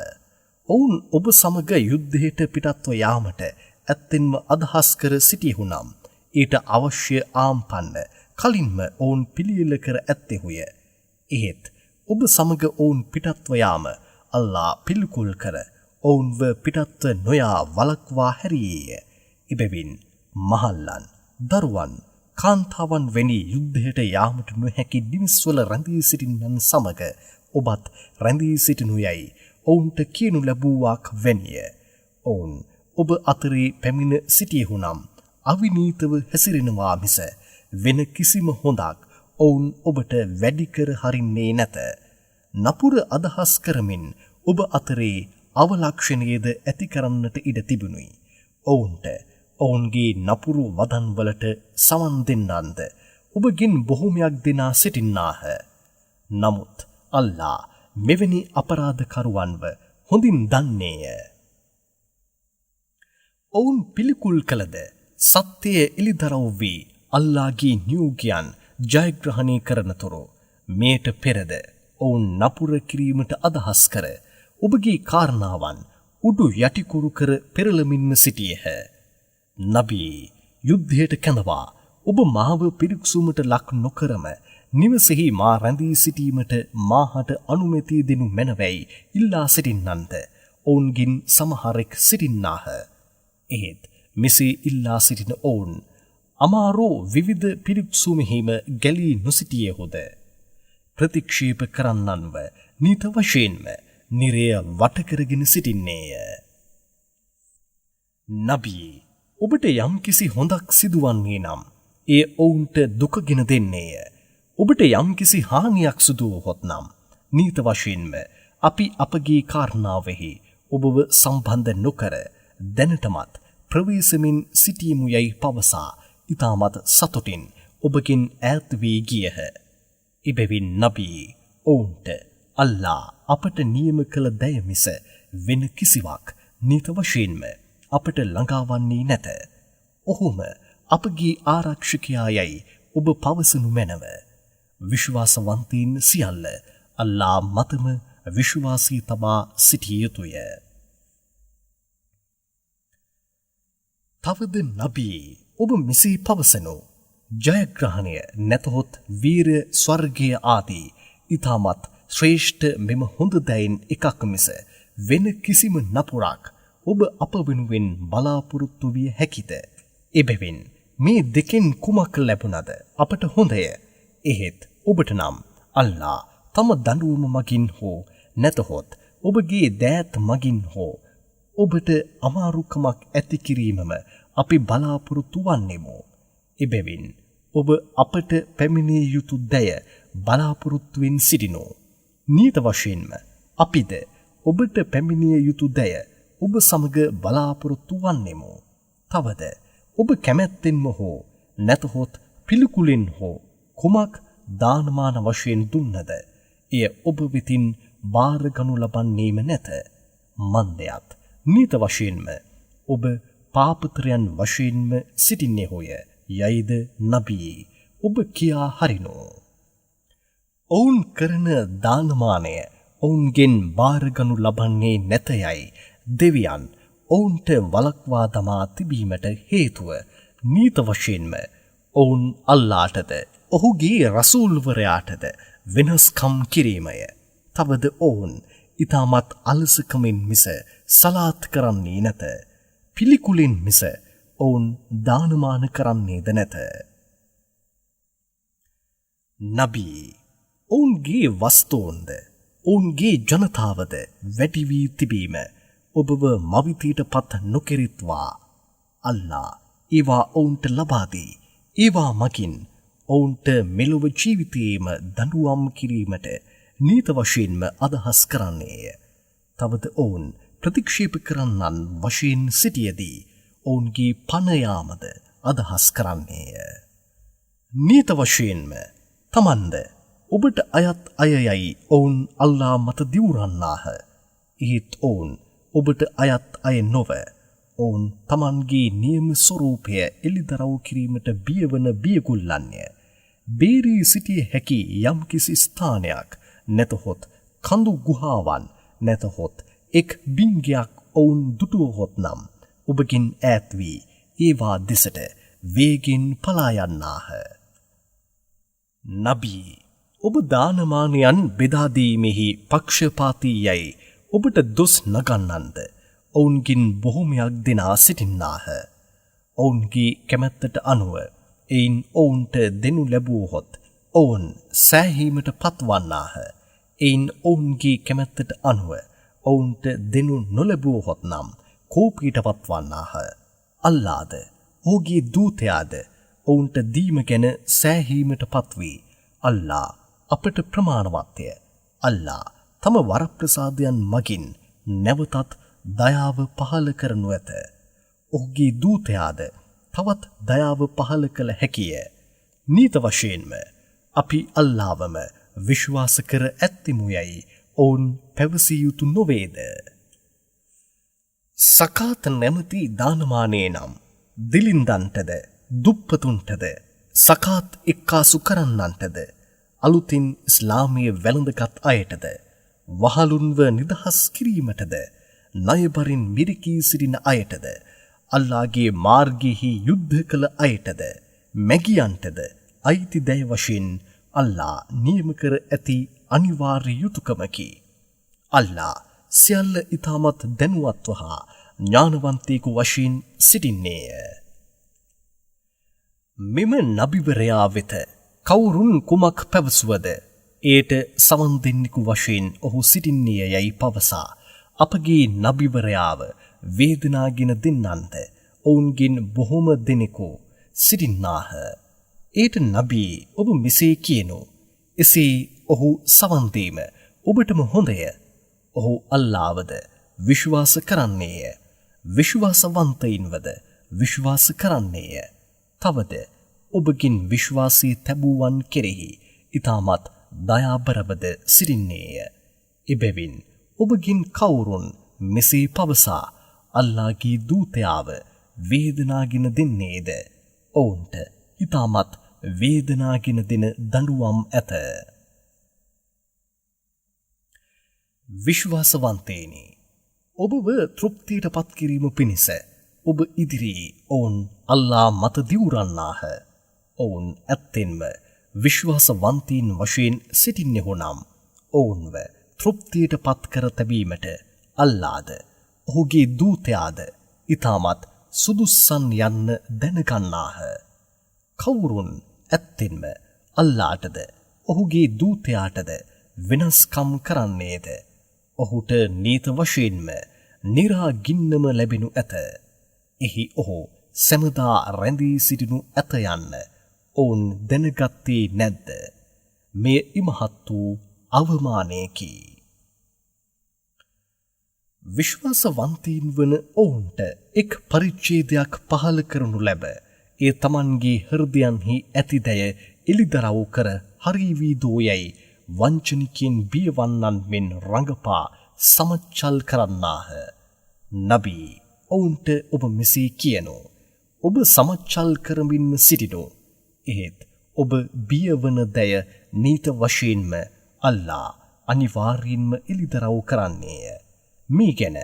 ඔවුන් ඔබ සමග යුද්ධයට පිටත්ව යාමට ඇත්තෙන්ම අදහස් කර සිටියහුනම් ඊට අවශ්‍ය ආම්පන්න කලින්ම ඔවුන් පිළියෙල කර ඇත්තෙහුය. එහෙත් ඔබ සමග ඔවුන් පිටත්ව යාම අල්ලා පිළිකුල් කර ඔවුන්ව පිටත්ව නොයා වළක්වා හැරියේය. එබැවින් මහල්ලන්, දරුවන්, කාන්තාවන් වැනි යුද්ධයට යාමට නොහැකි දිවිස්වල රැඳී සිටින්නන් සමග ඔබත් රැඳී සිටිනු යයි ඔවුන්ට කියනු ලැබුවාක් වැනිය. ඔවුන් ඔබ අතරේ පැමිණ සිටියහුනම් අවිනීතව හැසිරෙනවා මිස වෙන කිසිම හොඳක් ඔවුන් ඔබට වැඩි කර හරින්නේ නැත. නපුර අදහස් කරමින් ඔබ අතරේ අවලක්ෂණයේද ඇති කරන්නට ඉඩ තිබුණුයි. ඔවුන්ට ඔවුන්ගේ නපුරු වදන් වලට සවන් දෙන්නන්ද ඔබගෙන් බොහොමයක් දෙනා සිටින්නාහ. නමුත් අල්ලා මෙවැනි අපරාධකරුවන්ව හොඳින් දන්නේය. ඔවුන් පිළිකුල් කළද සත්‍යය එළිදරව් වී අල්ලාගේ නියෝගයන් ජයග්‍රහණය කරනතුරු මේට පෙරද ඔවුන් නපුර කිරීමට අදහස් කර ඔබගේ කාරණාවන් උඩු යටිකුරු කර පෙරළමින්ම සිටියහ. නබී යුද්ධයට කැඳවා ඔබ මාව පිරික්සුමට ලක් නොකරම නිවසෙහි මා රැඳී සිටීමට මාහට අනුමැතිය දෙනු මැනවැයි ඉල්ලා සිටින්නන්ද ඔවුන්ගින් සමහරෙක් සිටින්නාහ. එහෙත් මෙසේ ඉල්ලා සිටින ඔවුන් අමාරෝ විවිධ පිරික්සුමෙහිම ගැලී නොසිටියහොද ප්‍රතික්ෂේප කරන්නන්ව නීත වශයෙන්ම නිරය වටකරගෙන සිටින්නේය. නබී ඔබට යම් කිසි හොඳක් සිදුවන්නේ නම් ඒ ඔවුන්ට දුකගෙන දෙන්නේය. ඔබට යම් කිසි හානියක් සිදුවහොත් නම් නීත වශයෙන්ම අපි අපගේ කාරණාවෙහි ඔබව සම්බන්ධ නොකර දැනටමත් ප්‍රවේශමින් සිටීමු යයි පවසා ඉතාමත් සතුටින් ඔබකින් ඈත් වී ගියහ. එබැවින් නබී ඔවුන්ට අල්ලා අපට නියම කළ දය මිස වෙන කිසිවක් නීත වශයෙන්ම අපට ළඟාවන්නේ නැත. ඔහුම අපගේ ආරක්ෂකයා යයි ඔබ පවසනු මැනව. විශ්වාසවන්තයින් සියල්ල අල්ලා මතම විශ්වාසී තබා සිටිය යුතුය. තවද නබී ඔබ මෙසේ පවසනු ජයග්‍රහණය නැතහොත් වීර ස්වර්ගය ආදී ඉතාමත් ශ්‍රේෂ්ඨ මෙම හොඳ දයින් එකක් මිස වෙන කිසිම නපුරක් ඔබ අප වෙනුවෙන් බලාපොරොත්තු විය හැකිද? එබැවින් මේ දෙකෙන් කුමක් ලැබුණද අපට හොඳය. එහෙත් ඔබට නම් අල්ලා තම දඬුවම මගින් හෝ නැතහොත් ඔබගේ දෑත් මගින් හෝ ඔබට අමාරුකමක් ඇති කිරීමම අපි බලාපොරොත්තු වන්නෙමු. එබැවින් ඔබ අපට පැමිණිය යුතු දය බලාපොරොත්තුවෙන් සිටිනෝ. නීත වශයෙන්ම අපිද ඔබට පැමිණිය යුතු දය ඔබ සමග බලාපොරොත්තු වන්නෙමු. තවද ඔබ කැමැත්තෙන්ම හෝ නැතහොත් පිළිකුලෙන් හෝ කුමක් දානමාන වශයෙන් දුන්නද එය ඔබ වෙතින් බාරගනු ලබන්නේම නැත. මන්දයත් නීත වශයෙන්ම ඔබ පාපතරයන් වශයෙන්ම සිටින්නේ හොය යයිද නබී ඔබ කියා හරිනෝ. ඔවුන් කරන දානමානය ඔවුන්ගෙන් බාරගනු ලබන්නේ නැතයයි දෙවියන් ඔවුන්ට වලක්වා දමා තිබීමට හේතුව නීත වශයෙන්ම ඔවුන් අල්ලාටද ඔහුගේ රසූල්වරයාටද වෙනස්කම් කිරීමය. තවද ඔවුන් ඉතාමත් අලසකමින් මිස සලාත් කරන්නේ නැත. පිළිකුලින් මිස ඔවුන් දානමාන කරන්නේද නැත. නබී ඔවුන්ගේ වස්තූන්ද ඔවුන්ගේ ජනතාවද වැඩි වී තිබීම ඔබව මවිතයට පත් නොකෙරිත්වා. අල්ලා ඒවා ඔවුන්ට ලබාදී ඒවා මගින් ඔවුන්ට මෙලොව ජීවිතයේම දඬුවම් කිරීමට නීත වශයෙන්ම අදහස් කරන්නේය. තවද ඔවුන් ප්‍රතික්ෂේප කරන්නන් වශයෙන් සිටියදී ඔවුන්ගේ පණයාමද අදහස් කරන්නේය. නීත වශයෙන්ම තමන්ද ඔබට අයත් අයයයි ඔවුන් අල්ලා මත දිවුරන්නාහ. ඒත් ඔවුන් ඔබට අයත් අය නොව ඔවුන් තමන්ගේ නියම ස්වරූපය එළිදරව් කිරීමට බියවන බියගුල්ලන්ය. බේරී සිටිය හැකි යම්කිසි ස්ථානයක් නැතහොත් කඳු ගුහාවන් නැතහොත් එක් බිංගයක් ඔවුන් දුටුවහොත් නම් ඔබගින් ඈත් වී ඒවා දෙසට වේගෙන් පලා යන්නාහ. නබී ඔබ දානමානයන් බෙදා දීමෙහි පක්ෂපාතී යයි ඔබට දොස් නගන්නන්ද ඔවුන්ගින් බොහොමයක් දෙනා සිටින්නාහ. ඔවුන්ගේ කැමැත්තට අනුව එයින් ඔවුන්ට දෙනු ලැබුවහොත් ඔවුන් සෑහීමට පත්වන්නාහ. එයින් ඔවුන්ගේ කැමැත්තට අනුව ඔවුන්ට දෙනු නොලැබුවහොත් නම් කෝපීට පත්වන්නාහ. අල්ලාද ඔහුගේ දූතයාද ඔවුන්ට දීම ගැන සෑහීමට පත්වී අල්ලා අපට ප්‍රමාණවත්ය. අල්ලා තම වරප්‍රසාදයන් මගින් නැවතත් දයාව පහළ කරනු ඇත. ඔහුගේ දූතයාද තවත් දයාව පහළ කළ හැකිය. නීත වශයෙන්ම අපි අල්ලාවම විශ්වාස කර ඇත්තිමු යයි ඔවුන් පැවසිය යුතු නොවේද? සකාත නැමති දානමානයේ නම් දිලින්දන්ටද දුප්පතුන්ටද සකාත් එක්කාසු කරන්නන්ටද අලුතින් ඉස්ලාමීය වැළඳගත් අයටද වහලුන්ව නිදහස් කිරීමටද ණයබරින් මිරිකී සිටින අයටද අල්ලාහගේ මාර්ගයෙහි යුද්ධ කළ අයටද මැගියන්ටද අයිති දැය වශයෙන් අල්ලා නියම කර ඇති අනිවාර්ය යුතුයකමකි. අල්ලා සියල්ල ඊටමත් දැනුවත්ව හා ඥානවන්තයෙකු වශයෙන් සිටින්නේය. මෙම නබිවරයා වෙත කවුරුන් කුමක් පැවසුවද ඒට සවන් දෙන්නෙකු වශයෙන් ඔහු සිටින්නේ යයි පවසා අපගේ නබිවරයාව වේදනාගෙන දෙන්නන්ට ඔවුන්ගෙන් බොහොම දෙනෙකු සිටින්නාහ. ඒට නබී ඔබ මෙසේ කියනු. එසේ ඔහු සවන් දීම ඔබටම හොඳය. ඔහු අල්ලාහවද විශ්වාස කරන්නේය. විශ්වාසවන්තයින්වද විශ්වාස කරන්නේය. තවද ඔබගින් විශ්වාසී තැබුවන් කෙරෙහි ඊටමත් දයාබරවද සිටින්නේය. එබැවින් ඔබගින් කවුරුන් මෙසේ පවසා අල්ලාහගේ දූතයාව වේදනාගෙන දෙන්නේද ඔවුන්ට ඊටමත් වේදනාගෙන දෙන දඬුවම් ඇත. විශ්වාසවන්තේනි, ඔබව තෘප්තියට පත් කිරීම පිණිස ඔබ ඉදිරියේ ඔවුන් අල්ලා මත දිවුරන්නාහ. ඔවුන් ඇත්තෙන්ම විශ්වාසවන්තීන් වශයෙන් සිටින්නෙහු නම් ඔවුන්ව තෘප්තියට පත් කර තැබීමට අල්ලාද ඔහුගේ දූතයාද ඊටමත් සුදුස්සන් යන්න දැනගන්නාහ. කවුරුන් ඇත්තෙන්ම අල්ලාටද ඔහුගේ දූතයාටද වෙනස්කම් කරන්නේද ඔහුට නීත වශයෙන්ම නිරා ගින්නම ලැබෙනු ඇත. එහි ඔහු සැමදා රැඳී සිටිනු ඇත යන්න ඔවුන් දැනගත්තේ නැද්ද? මෙය ඉමහත් වූ අවමානයකි. විශ්වාසවන්තීන් වන ඔවුන්ට එක් පරිච්ඡේදයක් පහළ කරනු ලැබ ඒ තමන්ගේ හෘදයන්හි ඇතිදැය එළිදරව් කර හරිවී දෝයයි වංචනිකයන් බියවන්නන් මෙන් රඟපා සමච්චල් කරන්නාහ. නබී ඔවුන්ට ඔබ මෙසේ කියනු. ඔබ සමච්චල් කරමින් සිටිනු. එහෙත් ඔබ බියවන දැය නීත වශයෙන්ම අල්ලා අනිවාර්යින්ම එළිදරව් කරන්නේය. මේ ගැන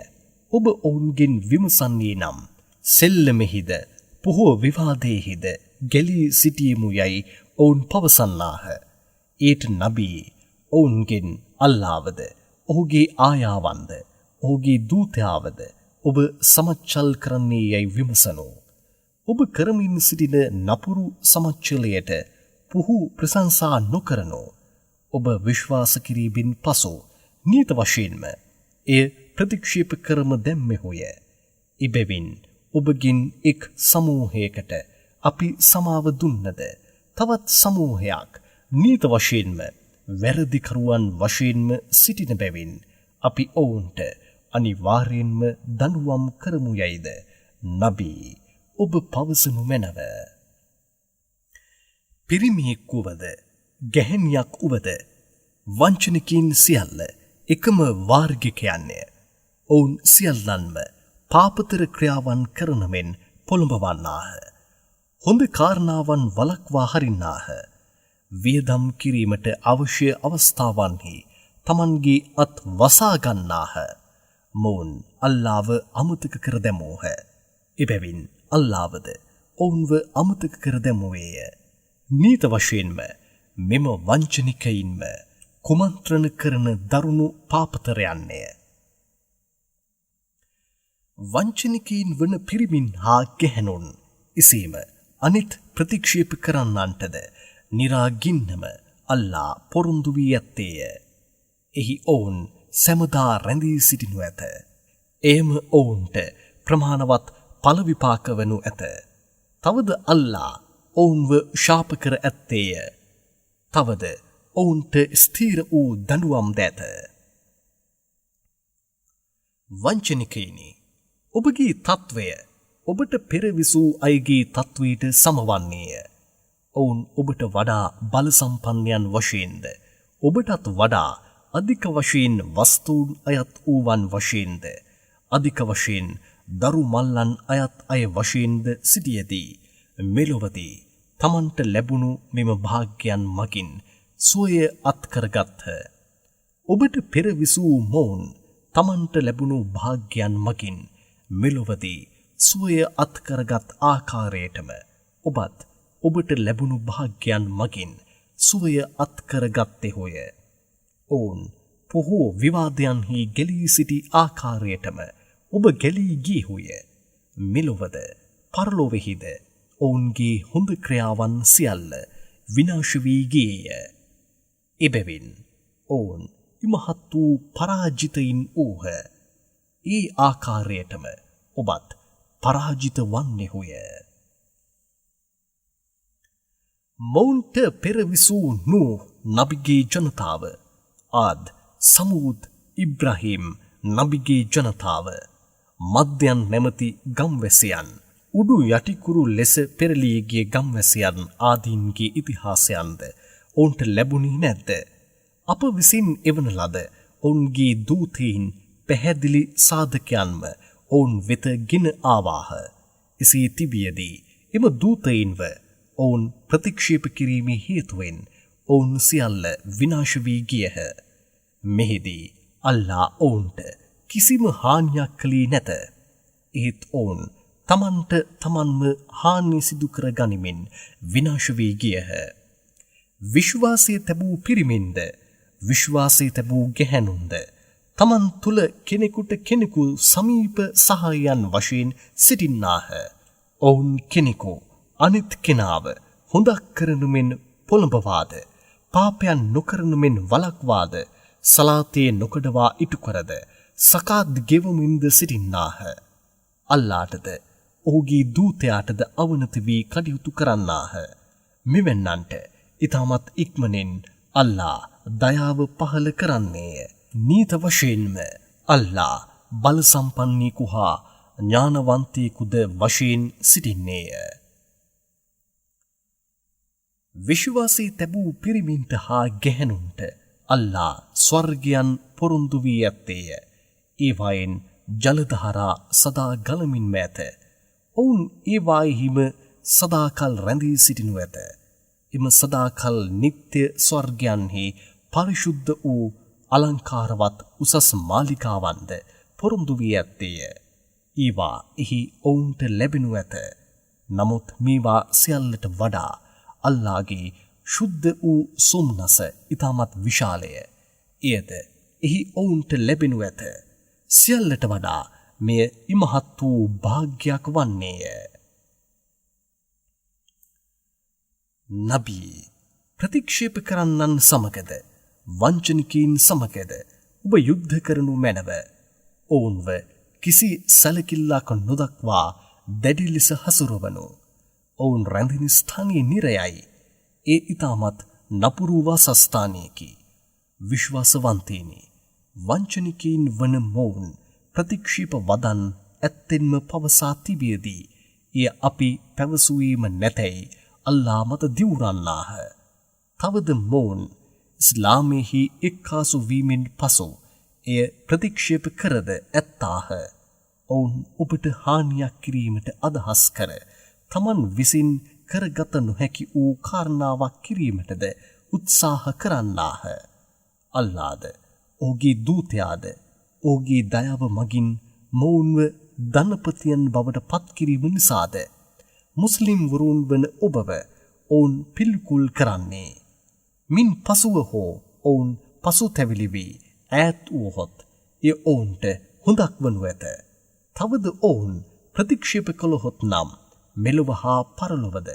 ඔබ ඔවුන්ගෙන් විමසන්නේ නම් සෙල්ලමෙහිද පොහෝ විවාදයෙහිද ගැලී සිටීමු යයි ඔවුන් පවසන්නාහ. ඒට නබී ඔවුන්ගෙන් අල්ලාහවද ඔහුගේ ආයාවන්ද ඔහුගේ දූතයාවද ඔබ සමච්චල් කරන්නේ යයි විමසනු. ඔබ කරමින් සිටින නපුරු සමච්චලයට පුහු ප්‍රශංසා නොකරනු. ඔබ විශ්වාස කිරීමෙන් පසු නීත වශයෙන්ම එය ප්‍රතික්ෂේප කරම දැම්මෙහුය. එබැවින් ඔබගින් එක් සමූහයකට අපි සමාව දුන්නද තවත් සමූහයක් නීත වශයෙන්ම වැරදිකරුවන් වශයෙන්ම සිටින බැවින් අපි ඔවුන්ට අනිවාර්යෙන්ම දඬුවම් කරමු යයිද නබී ඔබ පවසනු මැනව. පිරිමියෙක් වුවද ගැහැණියක් වුවද වංචනිකයින් සියල්ල එකම වාර්ගිකයන්ය. ඔවුන් සියල්ලන්ම පාපතර ක්‍රියාවන් කරන මෙන් පොළඹවන්නාහ. හොඳ කාරණාවන් වළක්වා හරින්නාහ. වියදම් කිරීමට අවශ්‍ය අවස්ථාවන්හි තමන්ගේ අත් වසා ගන්නාහ. මොවුන් අල්ලාහව අමතක කර දැමූහ. එබැවින් අල්ලාහවද ඔවුන්ව අමතක කර දැමුවේය. නීත වශයෙන්ම මෙම වංචනිකයින්ම කුමන්ත්‍රණ කරන දරුණු පාපතරයන්ය. වංචනිකයින් වන පිරිමින් හා ගැහැණුන් එසේම අනිත් ප්‍රතික්ෂේප කරන්නන්ටද නිරාගින්නම අල්ලා පොරොන්දු වී ඇත්තේය. එහි ඔවුන් සැමදා රැඳී සිටිනු ඇත. එයම ඔවුන්ට ප්‍රමාණවත් ඵල විපාක වනු ඇත. තවද අල්ලා ඔවුන්ව ශාප කර ඇත්තේය. තවද ඔවුන්ට ස්ථීර වූ දඬුවම් දැත. වංචනිකයිනි, ඔබගේ තත්වය ඔබට පෙර විසූ අයගේ තත්වයට සමවන්නේය. ඔවුන් ඔබට වඩා බල සම්පන්නයන් වශයෙන්ද, ඔබටත් වඩා අධික වශයෙන් වස්තුන් අයත් වූවන් වශයෙන්ද, අධික වශයෙන් දරු මල්ලන් අයත් අය වශයෙන්ද සිටියදී මෙලොවදී තමන්ට ලැබුණු මෙම භාග්‍යයන් මගින් සුවය අත්කරගත්හ. ඔබට පෙර විසූ මොවුන් තමන්ට ලැබුණු භාග්‍යයන් මගින් මෙලොවදී සුවය අත්කරගත් ආකාරයටම ඔබත් ඔබට ලැබුණු භාග්‍යයන් මගින් සුවය අත්කරගත්තේහොය. ඔවුන් පොහෝ විවාදයන්හි ගැලී සිටි ආකාරයටම ඔබ ගැලී ගියහුය. මෙලොවද පරලොවෙහිද ඔවුන්ගේ හොඳ ක්‍රියාවන් සියල්ල විනාශ වී ගියේය. එබැවින් ඔවුන් ඉමහත් වූ පරාජිතයින් වූහ. ඒ ආකාරයටම ඔබත් පරාජිත වන්නේහුය. මොවුන්ට පෙර විසූ නූහ් නබිගේ ජනතාව, ආද්, සමූද්, ඉබ්‍රහීම් නබිගේ ජනතාව, මද්යන් නැමැති ගම්වැසියන්, උඩු යටිකුරු ලෙස පෙරළී ගිය ගම්වැසියන් ආදීන්ගේ ඉතිහාසයන්ද ඔවුන්ට ලැබුණේ නැද්ද? අප විසින් එවන ලද ඔවුන්ගේ දූතයින් පැහැදිලි සාධකයන්ම ඔවුන් වෙත ගෙන ආවාහ. එසේ තිබියදී එම දූතයින්ව ඔවුන් ප්‍රතික්ෂේප කිරීමේ හේතුවෙන් ඔවුන් සියල්ල විනාශ වී ගියහ. මෙහිදී අල්ලා ඔවුන්ට කිසිම හානියක් කළේ නැත. ඒත් ඔවුන් තමන්ට තමන්ම හානි සිදු කර ගනිමින් විනාශ වී ගියහ. විශ්වාසය තැබූ පිරිමින්ද, විශ්වාසය තැබූ ගැහැණුන්ද තමන් තුළ කෙනෙකුට කෙනෙකු සමීප සහායයන් වශයෙන් සිටින්නාහ. ඔවුන් කෙනෙකු අනිත් කෙනාව හොඳක් කරනු මෙන් පොළඹවාද, පාපයන් නොකරනු මෙන් වළක්වාද, සලාතේ නොකඩවා ඉටු කරද, සකාත් ගෙවමින්ද සිටින්නාහ. අල්ලාටද ඔහුගේ දූතයාටද අවනත වී කටයුතු කරන්නාහ. මෙවැන්නන්ට ඉතාමත් ඉක්මනින් අල්ලා දයාව පහල කරන්නේය. නීත වශයෙන්ම අල්ලා බල සම්පන්නෙකු හා ඥානවන්තයෙකුද වශයෙන් සිටින්නේය. විශ්වාසී තැබූ පිරිමින්ට හා ගැහැණුන්ට අල්ලා ස්වර්ගයන් පොරොන්දු වී ඇත්තේය. ඒවායින් ජලධාරා සදා ගලමින්ම ඇත. ඔවුන් ඒවායිහිම සදාකල් රැඳී සිටිනු ඇත. එම සදාකල් නිත්‍ය ස්වර්ගයන්හි පරිශුද්ධ වූ අලංකාරවත් උසස් මාලිකාවන්ද පොරොන්දු වී ඇත්තේය. ඒවා එහි ඔවුන්ට ලැබෙනු ඇත. නමුත් මේවා සියල්ලට වඩා අල්ලාගේ ශුද්ධ වූ සොම්නස ඉතාමත් විශාලය. එයද එහි ඔවුන්ට ලැබෙනු ඇත. සියල්ලට වඩා මෙය ඉමහත් වූ භාග්‍යයක් වන්නේය. නබී, ප්‍රතික්ෂේප කරන්නන් සමගද වංචනිකයින් සමගද ඔබ යුද්ධ කරනු මැනව. ඔවුන්ව කිසි සැලකිල්ලක් නොදක්වා දැඩි ලෙස හසුරවනු. ඔවුන් රැඳෙන ස්ථානයේ නිරයයි. ඒ ඉතාමත් නපුරු වාසස්ථානයකි. විශ්වාසවන්තේනි, වංචනිකයින් වන මොවුන් ප්‍රතික්ෂේප වදන් ඇත්තෙන්ම පවසා තිබියදී එය අපි පැවසුවීම නැතැයි අල්ලා මත දිවුරන්නාහ. තවද මොවුන් ඉස්ලාමයෙහි එක්කාසු වීමෙන් පසු එය ප්‍රතික්ෂේප කරද ඇත්තාහ. ඔවුන් ඔබට හානියක් කිරීමට අදහස් කර තමන් විසින් කරගත නොහැකි වූ කාරණාවක් කිරීමටද උත්සාහ කරන්නාහ. අල්ලාහද ඔහුගේ දූතයාද ඔහුගේ දයාව මගින් මොවුන්ව ධනපතියන් බවට පත් කිරීම නිසාද මුස්ලිම් වරුන් වන ඔබව ඔවුන් පිළිකුල් කරන්නේ. මින් පසුව හෝ ඔවුන් පසුතැවිලි වී ඈත් වූහොත් එය ඔවුන්ට හොඳක් වනු ඇත. තවද ඔවුන් ප්‍රතික්ෂේප කළහොත් නම් මෙලොව හා පරලොවද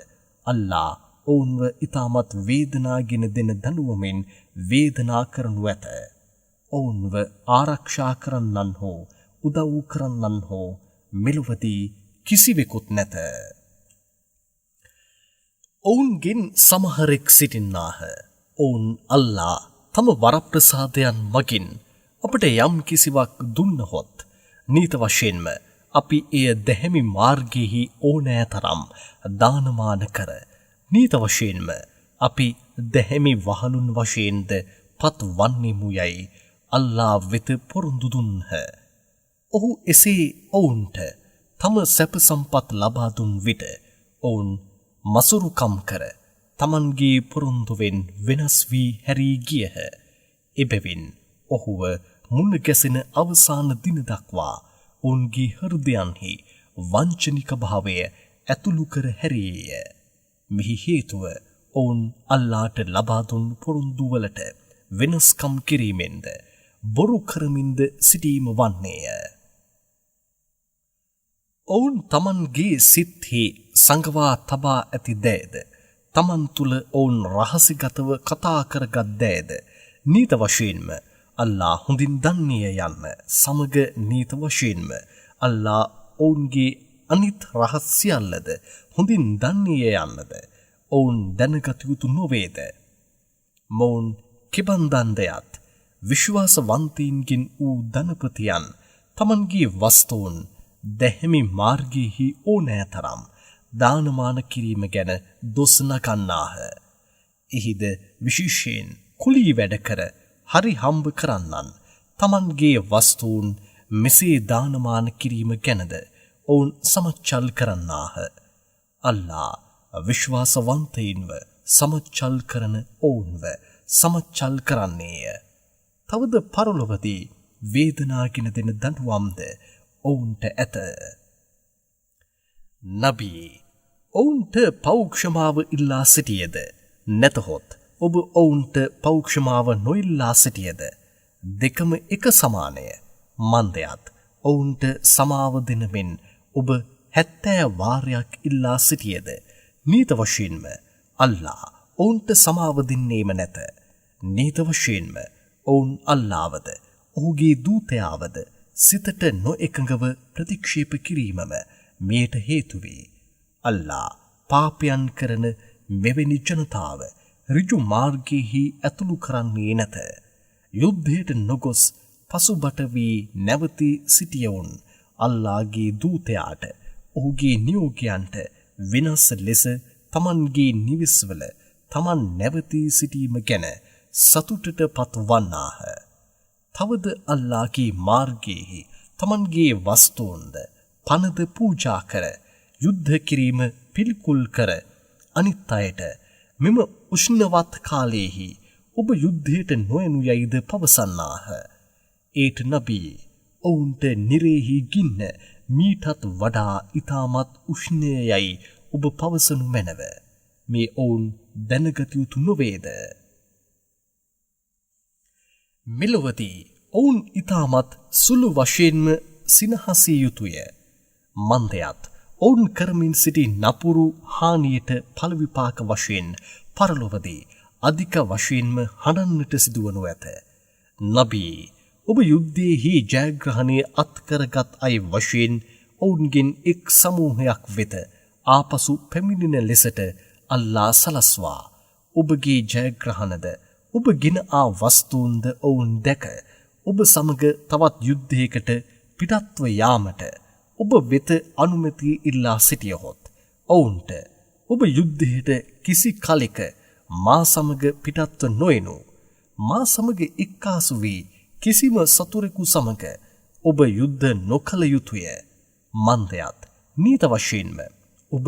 අල්ලා ඔවුන්ව ඊටමත් වේදනාගෙන දෙන දනුවමින් වේදනා කරනු ඇත. ඔවුන්ව ආරක්ෂා කරන්නන් හෝ උදව් කරන්නන් හෝ මෙලොවදී කිසිවෙකුත් නැත. ඔවුන්ගෙන් සමහරෙක් සිටින්නාහ. ඔවුන් අල්ලා තම වරප්‍රසාදයන් මගින් අපට යම් කිසිවක් දුන්නහොත් නීත වශයෙන්ම අපි එය දැහැමි මාර්ගයෙහි ඕනෑතරම් දානමාන කර නීත වශයෙන්ම අපි දැහැමි වහලුන් වශයෙන්ද පත් වන්නෙමු යයි අල්ලා වෙත පොරොන්දු දුන්හ. ඔහු එසේ ඔවුන්ට තම සැප සම්පත් ලබා දුන් විට ඔවුන් මසුරුකම් කර තමන්ගේ පොරොන්දුවෙන් වෙනස් වී හැරී ගියහ. එබැවින් ඔහුව මුණ ගැසෙන අවසාන දින දක්වා ඔවුන්ගේ හෘදයන්හි වංචනික භාවය ඇතුළු කර හැරියේය. මෙහි හේතුව ඔවුන් අල්ලාහට ලබා දුන් පොරොන්දුවලට වෙනස්කම් කිරීමෙන්ද බොරු කරමින්ද සිටීම වන්නේය. ඔවුන් තමන්ගේ සිත්හි සංගවා තබා ඇති දෑද තමන් තුළ ඔවුන් රහසිගතව කතා කරගත් දෑද නීත වශයෙන්ම අල්ලා හොඳින් දන්නේය යන්න සමග නීත වශයෙන්ම අල්ලා ඔවුන්ගේ අනිත් රහස් සියල්ලද හොඳින් දන්නේය යන්නද ඔවුන් දැනගත යුතු නොවේද? මොවුන් කිබන්දන්දයත් විශ්වාසවන්තයින්ගෙන් වූ ධනපතියන් තමන්ගේ වස්තුන් දැහැමි මාර්ගයෙහි ඕනෑතරම් දානමාන කිරීම ගැන දොස් නගන්නාහ. එහිද විශේෂයෙන් කුලී වැඩ කර හරි හම්බ කරන්නන් තමන්ගේ වස්තුන් මෙසේ දානමාන කිරීම ගැනද ඔවුන් සමච්චල් කරන්නාහ. අල්ලා විශ්වාසවන්තයින්ව සමච්චල් කරන ඔවුන්ව සමච්චල් කරන්නේය. තවද පරලොවදී වේදනාගෙන දෙන දඬුවම්ද ඔවුන්ට ඇත. නබී ඔවුන්ට පෞක්ෂමාව ඉල්ලා සිටියද නැතහොත් ඔබ ඔවුන්ට පෞක්ෂමාව නොඉල්ලා සිටියද දෙකම එක සමානය. මන්දයත් ඔවුන්ට සමාව දෙනමෙන් ඔබ 70 වාරයක් ඉල්ලා සිටියද නීත වශයෙන්ම අල්ලා ඔවුන්ට සමාව දෙන්නේම නැත. නීත වශයෙන්ම ඔවුන් අල්ලාවද ඔහුගේ දූතයාවද සිතට නොඑකඟව ප්‍රතික්ෂේප කිරීමම මෙයට හේතු වේ. අල්ලා පාපයන් කරන මෙවැනි ජනතාව ඍජු මාර්ගයෙහි ඇතුළු කරන්නේ නැත. යුද්ධයට නොගොස් පසුබට වී නැවතී සිටියවුන් අල්ලාහගේ දූතයාට ඔහුගේ නියෝගයන්ට විනාශ ලෙස තමන්ගේ නිවෙස්වල තමන් නැවතී සිටීම ගැන සතුටට පත්වන්නාහ. තවද අල්ලාහගේ මාර්ගයෙහි තමන්ගේ වස්තුන්ද පනද පූජා කර යුද්ධ කිරීම පිළිකුල් කර අනිත් අයට මෙම උෂ්ණවත් කාලයේහි ඔබ යුද්ධයට නොයනු යයිද පවසන්නාහ. ඒට නබී ඔවුන්ට නිරේහි ගින්න මීටත් වඩා ඊටමත් උෂ්ණයයි ඔබ පවසනු මැනව. මේ ඔවුන් දැනගත යුතු නොවේද? මෙලොවදී ඔවුන් ඊටමත් සුළු වශයෙන්ම සිනහසිය යුතුය. මන්දයත් ඔවුන් කරමින් සිටි නපුරු හානියට පළ විපාක වශයෙන් පරලොවදී අධික වශයෙන්ම හඬන්නට සිදුවනු ඇත. නබී ඔබ යුද්ධයේහි ජයග්‍රහණය අත්කරගත් අය වශයෙන් ඔවුන්ගෙන් එක් සමූහයක් වෙත ආපසු පැමිණෙන ලෙසට අල්ලා සලස්වා ඔබගේ ජයග්‍රහණද ඔබ ගෙන ආ වස්තුන්ද ඔවුන් දැක ඔබ සමග තවත් යුද්ධයකට පිටත්ව යාමට ඔබ වෙත අනුමැතිය ඉල්ලා සිටියහොත් ඔවුන්ට ඔබ යුද්ධයට කිසි කලෙක මා සමග පිටත්ව නොයනු මා සමග එක්කාසු වී කිසිම සතුරෙකු සමග ඔබ යුද්ධ නොකළ යුතුය. මන්දයත් නීත වශයෙන්ම ඔබ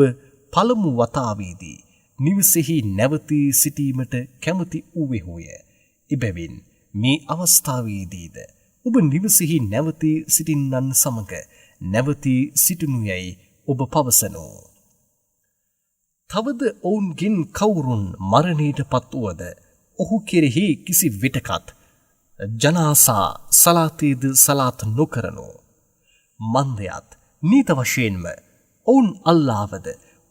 පළමු වතාවේදී නිවසෙහි නැවතී සිටීමට කැමති වූවේහුය. එබැවින් මේ අවස්ථාවේදීද ඔබ නිවසෙහි නැවතී සිටින්නන් සමග නැවතී සිටිනු යැයි ඔබ පවසනු. තවද ඔවුන්ගෙන් කවුරුන් මරණයට පත් වුවද ඔහු කෙරෙහි කිසි විටකත් ජනාසා සලාතේද සලාත් නොකරනු. මන්දයත් නීත වශයෙන්ම ඔවුන් අල්ලාවද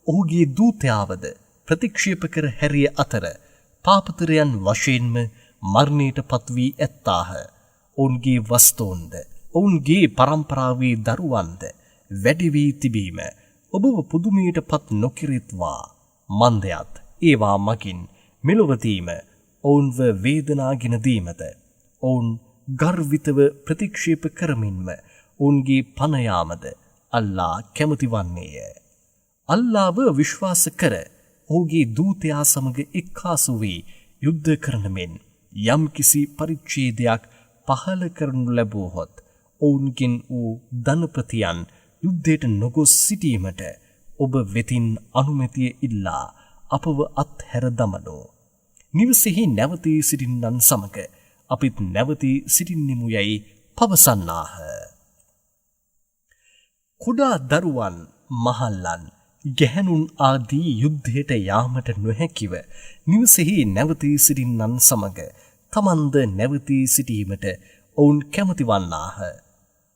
ඔහුගේ දූතයාවද ප්‍රතික්ෂේප කර හැරිය අතර පාපතරයන් වශයෙන්ම මරණයට පත් වී ඇත්තාහ. ඔවුන්ගේ වස්තූන්ද ඔවුන්ගේ පරම්පරාවේ දරුවන්ද වැඩි වී තිබීම ඔබව පුදුමයට පත් නොකිරිත්වා. මන්දයත් ඒවා මගින් මෙලොවදීම ඔවුන්ව වේදනාගෙන දීමද ඔවුන් ගර්විතව ප්‍රතික්ෂේප කරමින්ම ඔවුන්ගේ පනයාමද අල්ලා කැමති වන්නේය. අල්ලාව විශ්වාස කර ඔහුගේ දූතයා සමග එක්කාසු වී යුද්ධ කරන මෙන් යම් කිසි පරිච්ඡේදයක් පහළ කරනු ලැබුවහොත් ඔවුන්ගෙන් වූ ධනපතියන් යුද්ධයට නොගොස් සිටීමට ඔබ වෙතින් අනුමැතිය ඉල්ලා අපව අත්හැර දමනු. නිවසෙහි නැවතී සිටින්නන් සමග අපිත් නැවතී සිටින්නෙමු යැයි පවසන්නාහ. කුඩා දරුවන් මහල්ලන් ගැහැණුන් ආදී යුද්ධයට යාමට නොහැකිව නිවසෙහි නැවතී සිටින්නන් සමග තමන්ද නැවතී සිටීමට ඔවුන් කැමති වන්නාහ.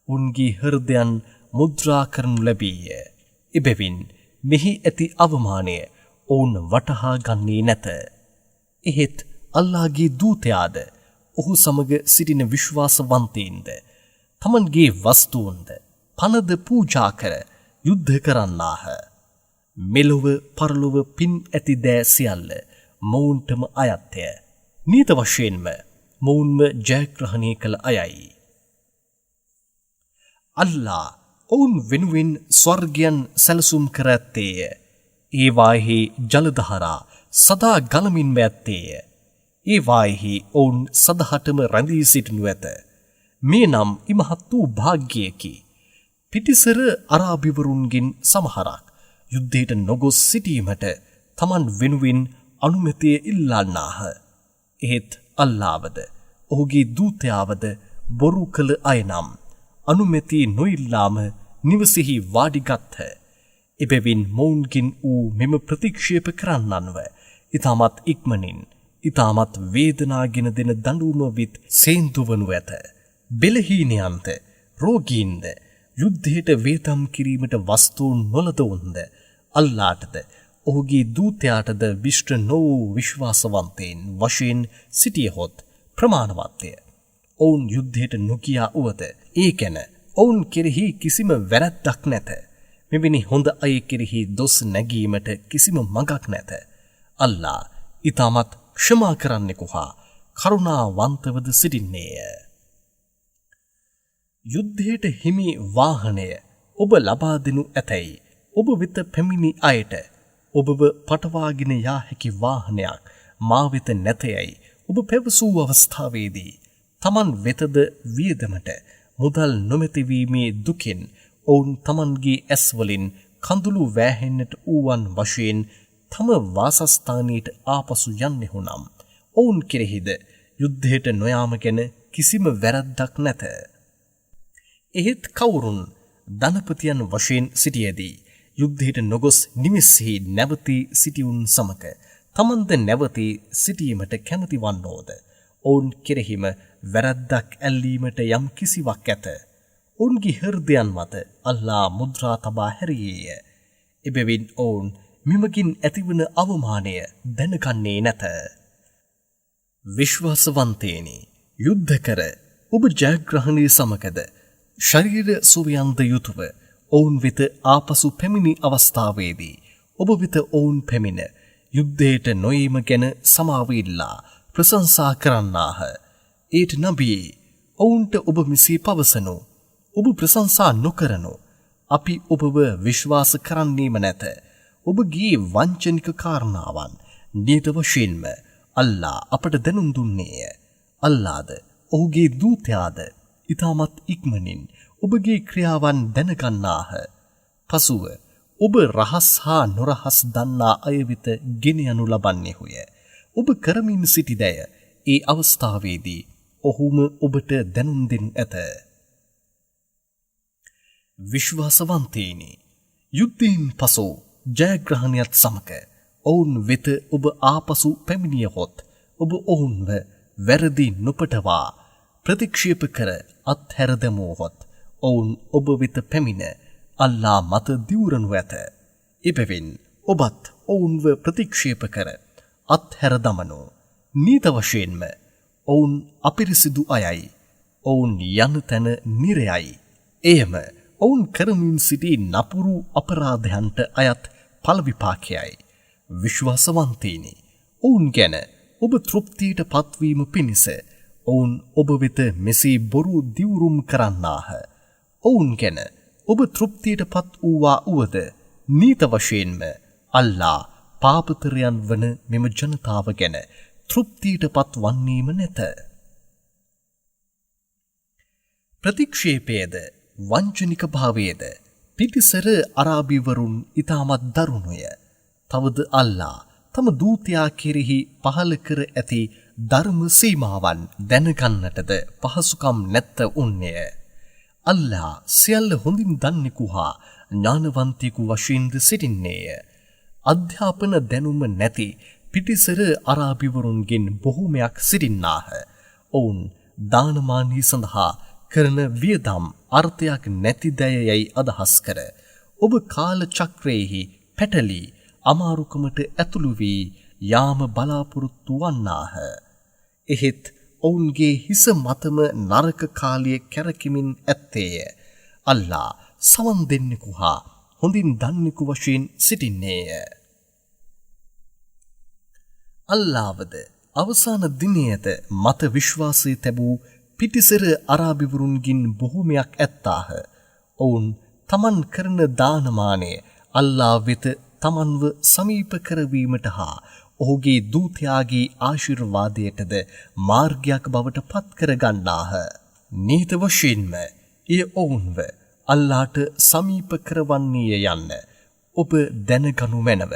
උන්ගේ හෘදයන් මුද්‍රා කරනු ලැබීය. එබැවින් මෙහි ඇති අවමානය ඔවුන් වටහා ගන්නේ නැත. එහෙත් අල්ලාහගේ දූතයාද ඔහු සමග සිටින විශ්වාසවන්තයින්ද තමන්ගේ වස්තුන්ද පනද පූජා කර යුද්ධ කරන්නාහ. මෙලොව පරලොව පින් ඇති දෑ සියල්ල මොවුන්ටම අයත්ය. නීත වශයෙන්ම මොවුන්ම ජයග්‍රහණය කළ අයයි. අල්ලා ඔවුන් වෙනුවෙන් ස්වර්ගයන් සැලසුම් කර ඇත්තේය. ඒවායෙහි ජලධාරා සදා ගලමින්ම ඇත්තේය. ඒවායෙහි ඔවුන් සදහටම රැඳී සිටිනු ඇත. මේ නම් ඉමහත් වූ භාග්‍යයකි. පිටිසර අරාබිවරුන්ගෙන් සමහරක් යුද්ධයට නොගොස් සිටීමට තමන් වෙනුවෙන් අනුමැතිය ඉල්ලන්නාහ. එහෙත් අල්ලාවද ඔහුගේ දූතයාවද බොරු කළ අය නම් අනුමැති නොඉල්ලාම නිවසෙහි වාඩිගත්හ. එබැවින් මොවුන්ගෙන් වූ මෙම ප්‍රතික්ෂේප කරන්නන්ව ඉතාමත් ඉක්මනින් ඉතාමත් වේදනාගෙන දෙන දඬුවම විත් සේන්දුවනු ඇත. බෙලහීනයන්ත රෝගීන්ද යුද්ධයට වේතම් කිරීමට වස්තුන් නොලදවුන්ද අල්ලාටද ඔහුගේ දූතයාටද විශ්ට නොවූ විශ්වාසවන්තයින් වශයෙන් සිටියහොත් ප්‍රමාණවත්ය. ඔවුන් යුද්ධයට නොගියා වුවද ඒ ගැන ඔවුන් කෙරෙහි කිසිම වැරැද්දක් නැත. මෙවැනි හොඳ අය කෙරෙහි දොස් නැගීමට කිසිම මඟක් නැත. අල්ලා ඉතාමත් ක්ෂමා කරන්නෙකු හා කරුණාවන්තවද සිටින්නේය. යුද්ධයට හිමි වාහනය ඔබ ලබා දෙනු ඇතැයි ඔබ වෙත පැමිණි අයට ඔබව පටවාගෙන යා හැකි වාහනයක් මා වෙත නැතයයි ඔබ පැවසූ අවස්ථාවේදී තමන් වෙතද වියදමට මුදල් නොමැතිවීමේ දුකෙන් ඔවුන් තමන්ගේ ඇස්වලින් කඳුළු වෑහෙන්නට වූවන් වශයෙන් තම වාසස්ථානයට ආපසු යන්නෙහු නම් ඔවුන් කෙරෙහිද යුද්ධයට නොයාම ගැන කිසිම වැරැද්දක් නැත. එහෙත් කවුරුන් ධනපතියන් වශයෙන් සිටියදී යුද්ධයට නොගොස් නිවෙස්හි නැවතී සිටියුන් සමග තමන්ද නැවතී සිටීමට කැමති වන්නෝද ඔවුන් කෙරෙහිම වැරැද්දක් ඇල්ලීමට යම් කිසිවක් ඇත. ඔවුන්ගේ හෘදයන් මත අල්ලා මුද්‍රා තබා හැරියේය. එබැවින් ඔවුන් මෙමගින් ඇතිවන අවමානය දැනගන්නේ නැත. විශ්වාසවන්තේනි, යුද්ධ කර ඔබ ජයග්‍රහණය සමගද ශරීර සුවයන්ද යුතුව ඔවුන් වෙත ආපසු පැමිණි අවස්ථාවේදී ඔබ වෙත ඔවුන් පැමිණ යුද්ධයට නොයීම ගැන සමාව ඉල්ලා ප්‍රශංසා කරන්නාහ. ඒට නබී ඔවුන්ට ඔබ මෙසේ පවසනු, ඔබ ප්‍රශංසා නොකරනු. අපි ඔබව විශ්වාස කරන්නේම නැත. ඔබගේ වංචනික කාරණාවන් නීත වශයෙන්ම අල්ලා අපට දැනුම් දුන්නේය. අල්ලාද ඔහුගේ දූතයාද ඉතාමත් ඉක්මනින් ඔබගේ ක්‍රියාවන් දැනගන්නාහ. පසුව ඔබ රහස් හා නොරහස් දන්නා අය වෙත ගෙන යනු ලබන්නේහුය. ඔබ කරමින් සිටිදැය ඒ අවස්ථාවේදී ඔහුම ඔබට දැනුම් දෙනු ඇත. විශ්වාසවන්තයිනි, යුද්ධයෙන් පසු ජයග්‍රහණයත් සමග ඔවුන් වෙත ඔබ ආපසු පැමිණියහොත් ඔබ ඔවුන්ව වැරදි නොපටවා ප්‍රතික්ෂේප කර අත්හැර දැමුවහොත් ඔවුන් ඔබ වෙත පැමිණ අල්ලා මත දිවුරනු ඇත. එබැවින් ඔබත් ඔවුන්ව ප්‍රතික්ෂේප කර අත්හැර දමනු. නීත වශයෙන්ම ඔවුන් අපිරිසිදු අයයි. ඔවුන් යන තැන නිරයයි. එයම ඔවුන් කරමින් සිටි නපුරු අපරාධයන්ට අයත් පළවිපාකයයි. විශ්වාසවන්තයිනි, ඔවුන් ගැන ඔබ තෘප්තියට පත්වීම පිණිස ඔවුන් ඔබ වෙත මෙසේ බොරු දිවුරුම් කරන්නාහ. ඔවුන් ගැන ඔබ තෘප්තියට පත් වූවා වුවද නීත වශයෙන්ම අල්ලා පාපතරයන් වන මෙම ජනතාව ගැන තෘප්තියට පත් වන්නේම නැත. ප්‍රතික්ෂේපයේද වංචනික භාවයේද පිටිසර අරාබිවරුන් ඉතාමත් දරුණුය. තවද අල්ලා තම දූතයා කෙරෙහි පහල කර ඇති ධර්ම සීමාවන් දැනගන්නටද පහසුකම් නැත්ත උන්නේය. අල්ලා සියල්ල හොඳින් දන්නෙකු හා ඥානවන්තයෙකු වශයෙන්ද සිටින්නේය. අධ්‍යාපන දැනුම නැති පිටිසර අරාබිවරුන්ගෙන් බොහෝමයක් සිටින්නාහ. ඔවුන් දානමානී සඳහා කරන වියදම් අර්ථයක් නැති දයයයි අදහස් කර ඔබ කාල චක්‍රයෙහි පැටලී අමාරුකමට ඇතුළු වී යාම බලාපොරොත්තු වන්නාහ. එහෙත් ඔවුන්ගේ හිස මතම නරක කාලය කැරකිමින් ඇත්තේය. අල්ලා සවන් දෙන්නෙකු හා හොඳින් දන්නෙකු වශයෙන් සිටින්නේය. අල්ලාවද අවසාන දිනයද මත විශ්වාසය තැබූ පිටිසර අරාබිවරුන්ගින් බොහෝමයක් ඇත්තාහ. ඔවුන් තමන් කරන දානමානය අල්ලා වෙත තමන්ව සමීප කරවීමට හා ඔහුගේ දූතයාගේ ආශිර්වාදයටද මාර්ගයක් බවට පත් කර ගන්නාහ. නීත වශයෙන්ම එය ඔවුන්ව අල්ලාට සමීප කරවන්නේය යන්න ඔබ දැනගනු මැනව.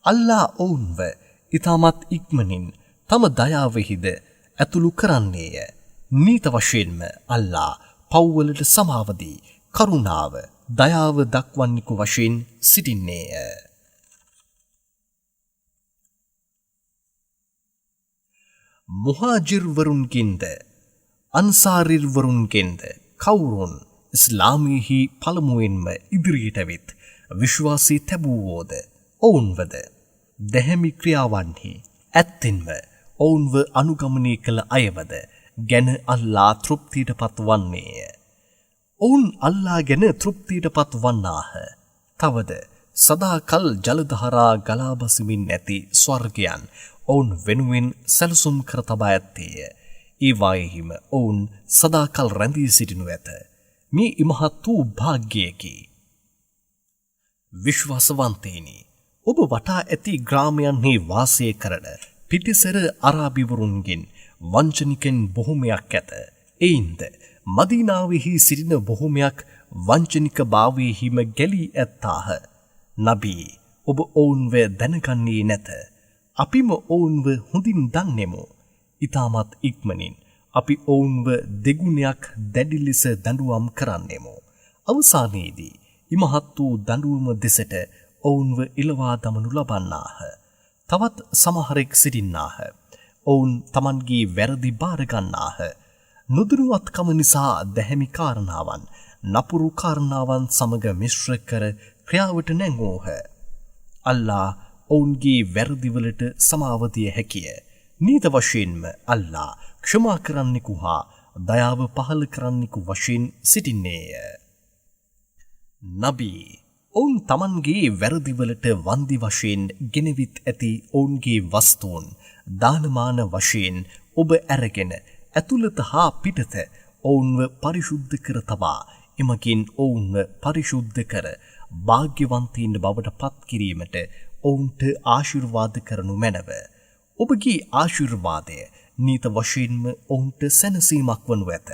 අල්ලා ඔවුන්ව ඉතාමත් ඉක්මනින් තම දයාවෙහිද ඇතුළු කරන්නේය. නීත වශයෙන්ම අල්ලා පව්වලට සමාවදී කරුණාව දයාව දක්වන්නෙකු වශයෙන් සිටින්නේය. මුහාජිර්වරුන්ගෙන්ද අන්සාරිර්වරුන්ගෙන්ද කවුරුන් ඉස්ලාමයෙහි පළමුවෙන්ම ඉදිරියට වෙත් විශ්වාසී තැබූවෝද ඔවුන්වද දැහැමි ක්‍රියාවන්හි ඇත්තෙන්ම ඔවුන්ව අනුගමනය කළ අයවද ගැන අල්ලා තෘප්තියට පත් වන්නේය. ඔවුන් අල්ලා ගැන තෘප්තියට පත් වන්නාහ. තවද සදාකල් ජලධහරා ගලා බසිමින් ඇති ස්වර්ගයන් ඔවුන් වෙනුවෙන් සැලසුම් කර තබා ඇත්තේය. ඒවායෙහිම ඔවුන් සදාකල් රැඳී සිටිනු ඇත. මේ ඉමහත් වූ භාග්‍යයකි. විශ්වාසවන්තයිනි, ඔබ වටා ඇති ග්‍රාමයන්හි වාසය කරන පිටිසර අරාබිවරුන්ගෙන් වංචනිකෙන් බොහොමයක් ඇත. එයින්ද මදීනාවෙහි සිටින බොහොමයක් වංචනික භාවයෙහිම ගැලී ඇත්තාහ. නබී, ඔබ ඔවුන්ව දැනගන්නේ නැත. අපිම ඔවුන්ව හොඳින් දන්නෙමු. ඉතාමත් ඉක්මනින් අපි ඔවුන්ව දෙගුණයක් දැඩි ලෙස දඬුවම් කරන්නෙමු. අවසානයේදී ඉමහත් වූ දඬුවම දෙසට ඔවුන්ව ඉලවා දමනු ලබන්නාහ. තවත් සමහරෙක් සිටින්නාහ. ඔවුන් තමන්ගේ වැරදි බාරගන්නාහ. නුදුරුවත්කම නිසා දැහැමි කාරණාවන් නපුරු කාරණාවන් සමග මිශ්‍ර කර ක්‍රියාවට නැංවූහ. අල්ලා ඔවුන්ගේ වැරදිවලට සමාවදිය හැකිය. නීත වශයෙන්ම අල්ලා ක්ෂමා කරන්නෙකු හා දයාව පහල කරන්නෙකු වශයෙන් සිටින්නේය. නබී, ඔවුන් තමන්ගේ වැරදිවලට වන්දි වශයෙන් ගෙනවිත් ඇති ඔවුන්ගේ වස්තුන් දානමාන වශයෙන් ඔබ ඇරගෙන ඇතුළත හා පිටත ඔවුන්ව පරිශුද්ධ කර තබා එමකින් ඔවුන්ව පරිශුද්ධ කර භාග්‍යවන්තයින් බවට පත් කිරීමට ඔවුන්ට ආශිර්වාද කරනු මැනව. ඔබගේ ආශිර්වාදය නීත වශයෙන්ම ඔවුන්ට සැනසීමක් වනු ඇත.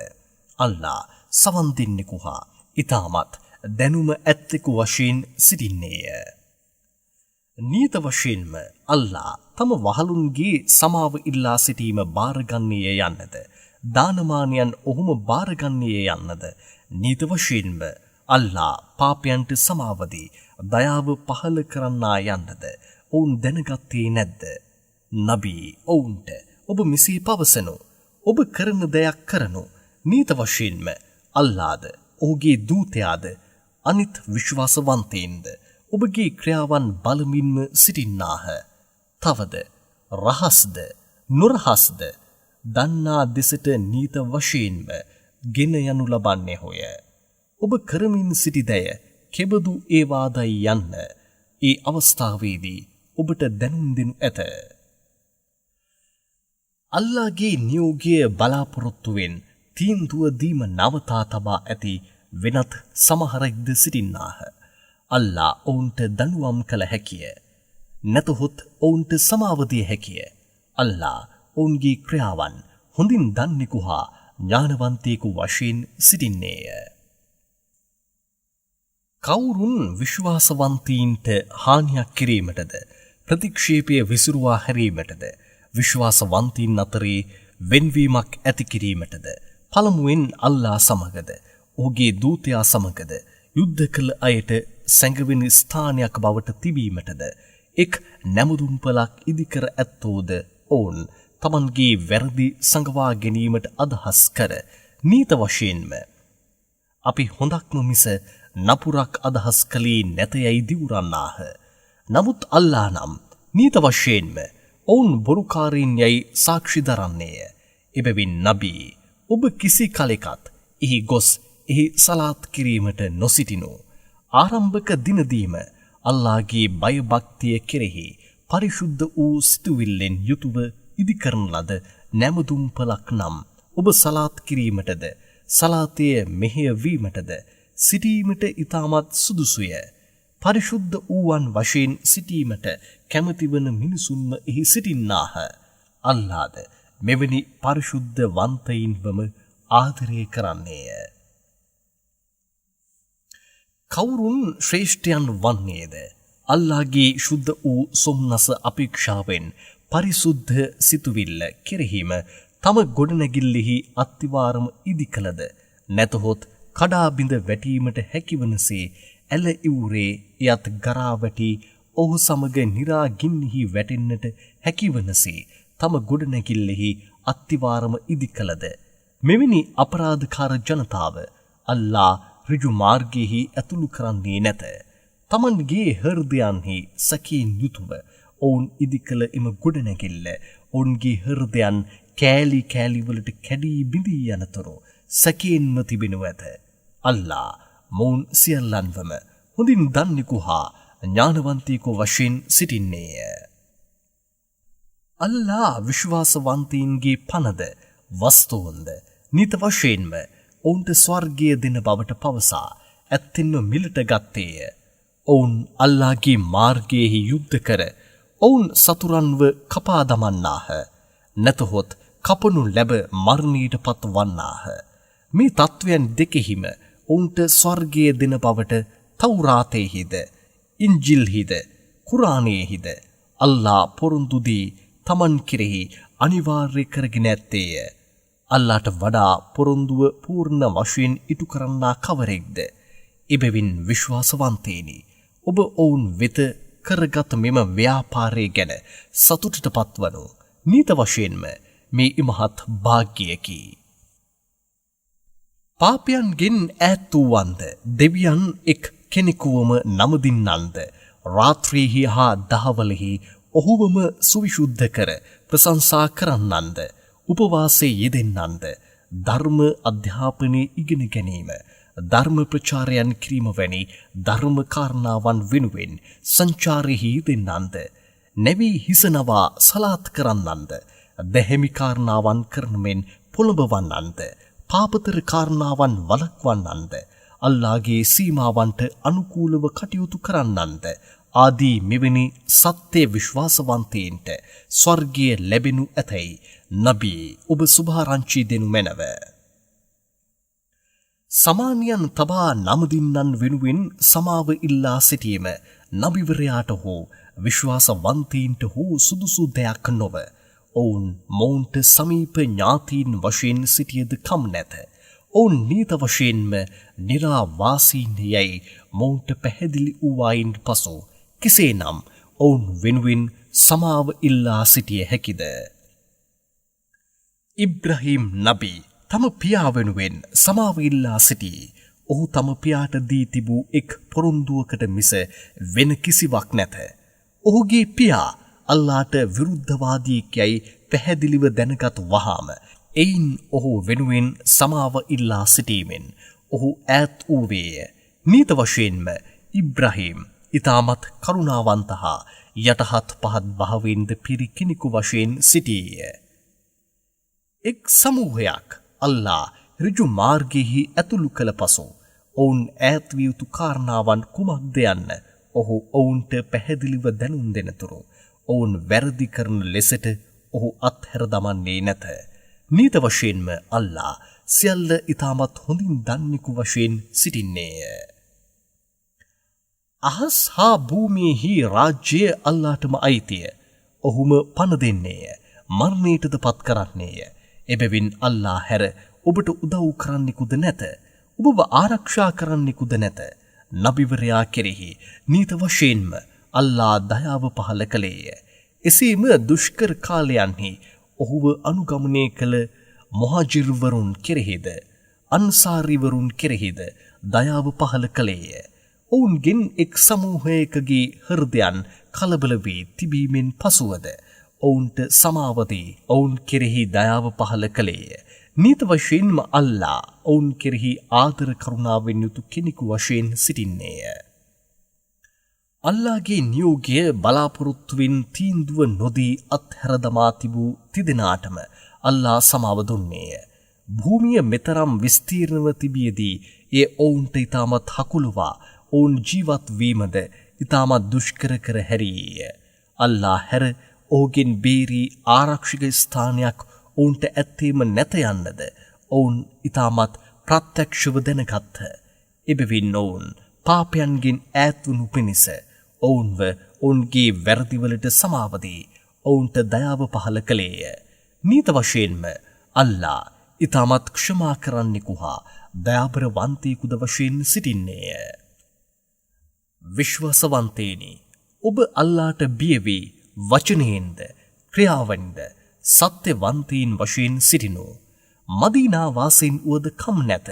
අල්ලා සවන් දෙන්නෙකු හා ඊටමත් දැනුම ඇත්තෙකු වශයෙන් සිටින්නේය. නීත වශයෙන්ම අල්ලා තම වහලුන්ගේ සමාව ඉල්ලා සිටීම බාරගන්නේ යන්නද දානමානයන් ඔහුම බාරගන්නේ යන්නද නීත වශයෙන්ම අල්ලා පාපයන්ට සමාවදී දයාව පහල කරන්නා යන්නද ඔවුන් දැනගත්තේ නැද්ද? නබී ඔවුන්ට ඔබ මෙසේ පවසනු ඔබ කරන දෙයක් කරනු නීත වශයෙන්ම අල්ලාද ඔහුගේ දූතයාද අනිත් විශ්වාසවන්තයින්ද ඔබගේ ක්‍රියාවන් බලමින්ම සිටින්නාහ. තවද රහස්ද නොරහස්ද දන්නා දෙසට නීත වශයෙන්ම ගෙන යනු ලබන්නේ හොය. ඔබ කරමින් සිටි දය කෙබඳු ඒවාදයි යන්න ඒ අවස්ථාවේදී ඔබට දැනුම් දෙනු ඇත. අල්ලාහගේ නියෝගය බලාපොරොත්තුවෙන් තීන්දුව දීම නවතා තබා ඇති වෙනත් සමහරෙක්ද සිටින්නාහ. අල්ලා ඔවුන්ට දඬුවම් කළ හැකිය. නැතහොත් ඔවුන්ට සමාව දිය හැකිය. අල්ලා ඔවුන්ගේ ක්‍රියාවන් හොඳින් දන්නෙකු හා ඥානවන්තයෙකු වශයෙන් සිටින්නේය. කවුරුන් විශ්වාසවන්තයින්ට හානියක් කිරීමටද ප්‍රතික්ෂේපය විසිරුවා හැරීමටද විශ්වාසවන්තයින් අතරේ වෙන්වීමක් ඇති කිරීමටද පළමුවෙන් අල්ලා සමගද ඔහුගේ දූතයා සමගද යුද්ධ කළ අයට සැඟවෙන ස්ථානයක් බවට තිබීමටද එක් නැමුදුම්පලක් ඉදිකර ඇත්තෝද ඔවුන් තමන්ගේ වැරදි සඟවා ගැනීමට අදහස් කර නීත වශයෙන්ම අපි හොඳක්ම මිස නපුරක් අදහස් කළේ නැතයයි දිවුරන්නාහ. නමුත් අල්ලා නම් නීත වශයෙන්ම ඔවුන් බොරුකාරීන් යයි සාක්ෂි දරන්නේය. එබැවින් නබී ඔබ කිසි කලෙකත් එහි ගොස් එහි සලාත් කිරීමට නොසිටිනු. ආරම්භක දිනදීම අල්ලාහගේ බය භක්තිය කෙරෙහි පරිශුද්ධ වූ සිතුවිල්ලෙන් යුතුව ඉදිකරන ලද නැමදුම්පලක් නම් ඔබ සලාත් කිරීමටද සලාතය මෙහෙය වීමටද සිටීමට ඉතාමත් සුදුසුය. පරිශුද්ධ වූවන් වශයෙන් සිටීමට කැමතිවන මිනිසුන්ම එහි සිටින්නාහ. අල්ලාහද මෙවැනි පරිශුද්ධ වන්තයින්වම ආදරය කරන්නේය. කවුරුන් ශ්‍රේෂ්ඨයන් වන්නේද? අල්ලාහගේ ශුද්ධ වූ සොම්නස අපේක්ෂාවෙන් පරිසුද්ධ සිතුවිල්ල කෙරෙහිම තම ගොඩනැගිල්ලෙහි අත්තිවාරම ඉදිකලද නැතහොත් කඩා බිඳ වැටීමට හැකිවනසේ ඇල ඉවුරේ යත් ගරා වැටි ඔහු සමග නිරා ගින්නෙහි වැටෙන්නට හැකිවනසේ තම ගොඩනැගිල්ලෙහි අත්තිවාරම ඉදිකලද මෙවැනි අපරාධකාර ජනතාව අල්ලා ඍජු මාර්ගයෙහි ඇතුළු කරන්නේ නැත. තමන්ගේ හෘදයන්හි සැකයෙන් යුතුව ඔවුන් ඉදිකල එම ගොඩනැගිල්ල ඔවුන්ගේ හෘදයන් කෑලි කෑලි වලට කැඩී බිඳී යනතුරු සැකයෙන්ම තිබෙනු ඇත. අල්ලා මොවුන් සියල්ලන්වම හොඳින් දන්නෙකු හා ඥානවන්තයෙකු වශයෙන් සිටින්නේය. අල්ලා විශ්වාසවන්තයින්ගේ පනද වස්තුන්ද නිත වශයෙන්ම ඔවුන්ට ස්වර්ගය දෙන බවට පවසා ඇත්තෙන්ම මිලට ගත්තේය. ඔවුන් අල්ලාහගේ මාර්ගයෙහි යුද්ධ කර ඔවුන් සතුරන්ව කපා දමන්නාහ. නැතහොත් කපනු ලැබ මරණයට පත් වන්නාහ. මේ තත්වයන් දෙකෙහිම ඔවුන්ට ස්වර්ගය දෙන බවට තව්රාතයේහිද ඉන්ජිල්හිද කුරානයේහිද අල්ලා පොරොන්දු දී තමන් කෙරෙහි අනිවාර්ය කරගෙන ඇත්තේය. අල්ලාට වඩා පොරොන්දුව පූර්ණ වශයෙන් ඉටු කරන්නා කවරෙක්ද? එබැවින් විශ්වාසවන්තේනි ඔබ ඔවුන් වෙත කරගත් මෙම ව්‍යාපාරය ගැන සතුටට පත්වනු නීත වශයෙන්ම මේ ඉමහත් භාග්‍යයකි. පාපයන්ගෙන් ඈත් වූවන්ද දෙවියන් එක් කෙනෙකුවම නමදින්නන්ද රාත්‍රියෙහි හා දහවලෙහි ඔහුවම සුවිශුද්ධ කර ප්‍රශංසා කරන්නන්ද උපවාසයේ යෙදෙන්නන්ද ධර්ම අධ්‍යාපනයේ ඉගෙන ගැනීම ධර්ම ප්‍රචාරයන් කිරීම වැනි ධර්ම කාරණාවන් වෙනුවෙන් සංචාරෙහි යෙදෙන්නන්ද නැවී හිසනවා සලාත් කරන්නන්ද දැහැමි කාරණාවන් කරන මෙන් පොළඹවන්නන්ද පාපතර කාරණාවන් වළක්වන්නන්ද අල්ලාහගේ සීමාවන්ට අනුකූලව කටයුතු කරන්නන්ද ආදී මෙවැනි සත්‍ය විශ්වාසවන්තයින්ට ස්වර්ගය ලැබෙනු ඇතැයි නබී ඔබ සුභාරංචි දෙනු මැනව. සමානියන් තබා නමදින්නන් වෙනුවෙන් සමාව ඉල්ලා සිටීම නබිවරයාට හෝ විශ්වාසවන්තීන්ට හෝ සුදුසු දෙයක් නොව. ඔවුන් මොවුන්ට සමීප ඥාතීන් වශයෙන් සිටියද කම් නැත. ඔවුන් නීත වශයෙන්ම නිරාවාසීන් යැයි මොවුන්ට පැහැදිලි වූවායින් පසු කෙසේනම් ඔවුන් වෙනුවෙන් සමාව ඉල්ලා සිටිය හැකිද? ඉබ්‍රහීම් නබි තම පියා වෙනුවෙන් සමාව ඉල්ලා සිටී. ඔහු තම පියාට දී තිබූ එක් පොරොන්දුවකට මිස වෙන කිසිවක් නැත. ඔහුගේ පියා අල්ලාහට විරුද්ධවාදී යයි පැහැදිලිව දැනගත් වහාම එයින් ඔහු වෙනුවෙන් සමාව ඉල්ලා සිටීමෙන් ඔහු ඈත් වූවේය. නීත වශයෙන්ම ඉබ්‍රහීම් ඊටමත් කරුණාවන්ත හා යටහත් පහත් භාවයෙන්ද පිරි කෙනෙකු වශයෙන් සිටියේය. එක් සමූහයක් අල්ලා ඍජු මාර්ගයෙහි ඇතුළු කළ පසු ඔවුන් ඈත් විය යුතු කාරණාවන් කුමක්ද යන්න ඔහු ඔවුන්ට පැහැදිලිව දැනුම් දෙනතුරු ඔවුන් වැරදි කරන ලෙසට ඔහු අත්හැර දමන්නේ නැත. නීත වශයෙන්ම අල්ලා සියල්ල ඊටමත් හොඳින් දන්නෙකු වශයෙන් සිටින්නේය. අහස් හා භූමියෙහි රාජ්‍යය අල්ලාටම අයිතිය. ඔහුම පණ දෙන්නේය. මරණයටද පත් කරන්නේය. එබැවින් අල්ලා හැර ඔබට උදව් කරන්නෙකුද නැත. ඔබව ආරක්ෂා කරන්නෙකුද නැත. නබිවරයා කෙරෙහි නීත වශයෙන්ම අල්ලා දයාව පහළ කළේය. එසේම දුෂ්කර කාලයන්හි ඔහුව අනුගමනය කළ මොහාජිර්වරුන් කෙරෙහිද අන්සාරිවරුන් කෙරෙහිද දයාව පහළ කළේය. ඔවුන්ගෙන් එක් සමූහයකගේ හෘදයන් කලබල වී තිබීමෙන් පසුවද ඔවුන්ට සමාවදී ඔවුන් කෙරෙහි දයාව පහළ කළේය. නීත වශයෙන්ම අල්ලා ඔවුන් කෙරෙහි ආදර කරුණාවෙන් යුතු කෙනෙකු වශයෙන් සිටින්නේය. අල්ලාගේ නියෝගය බලාපොරොත්තුවෙන් තීන්දුව නොදී අත්හැර දමා තිබූ තිදෙනාටම අල්ලා සමාව දුන්නේය. භූමිය මෙතරම් විස්තීර්ණව තිබියදී ඒ ඔවුන්ට ඊටමත් හකුළුවා ඔවුන් ජීවත් වීමද ඊටමත් දුෂ්කර කර හැරියේය. අල්ලා හැර ඔහුගෙන් බේරී ආරක්ෂක ස්ථානයක් ඔවුන්ට ඇත්තේම නැත යන්නද ඔවුන් ඊටමත් ප්‍රත්‍යක්ෂව දැනගත්හ. එබැවින් ඔවුන් පාපයන්ගෙන් ඈත් වනු පිණිස ඔවුන්ව ඔවුන්ගේ වැරදිවලට සමාවදී ඔවුන්ට දයාව පහළ කළේය. නීත වශයෙන්ම අල්ලා ඊටමත් ක්ෂමා කරන්නෙකු හා දයාබර වන්තයෙකුද වශයෙන් සිටින්නේය. විශ්වාසවන්තේනි, ඔබ අල්ලාට බිය වී වචනයෙන්ද ක්‍රියාවෙන්ද සත්‍යවන්තයින් වශයෙන් සිටිනු. මදීනා වාසීන් වුවද කම් නැත.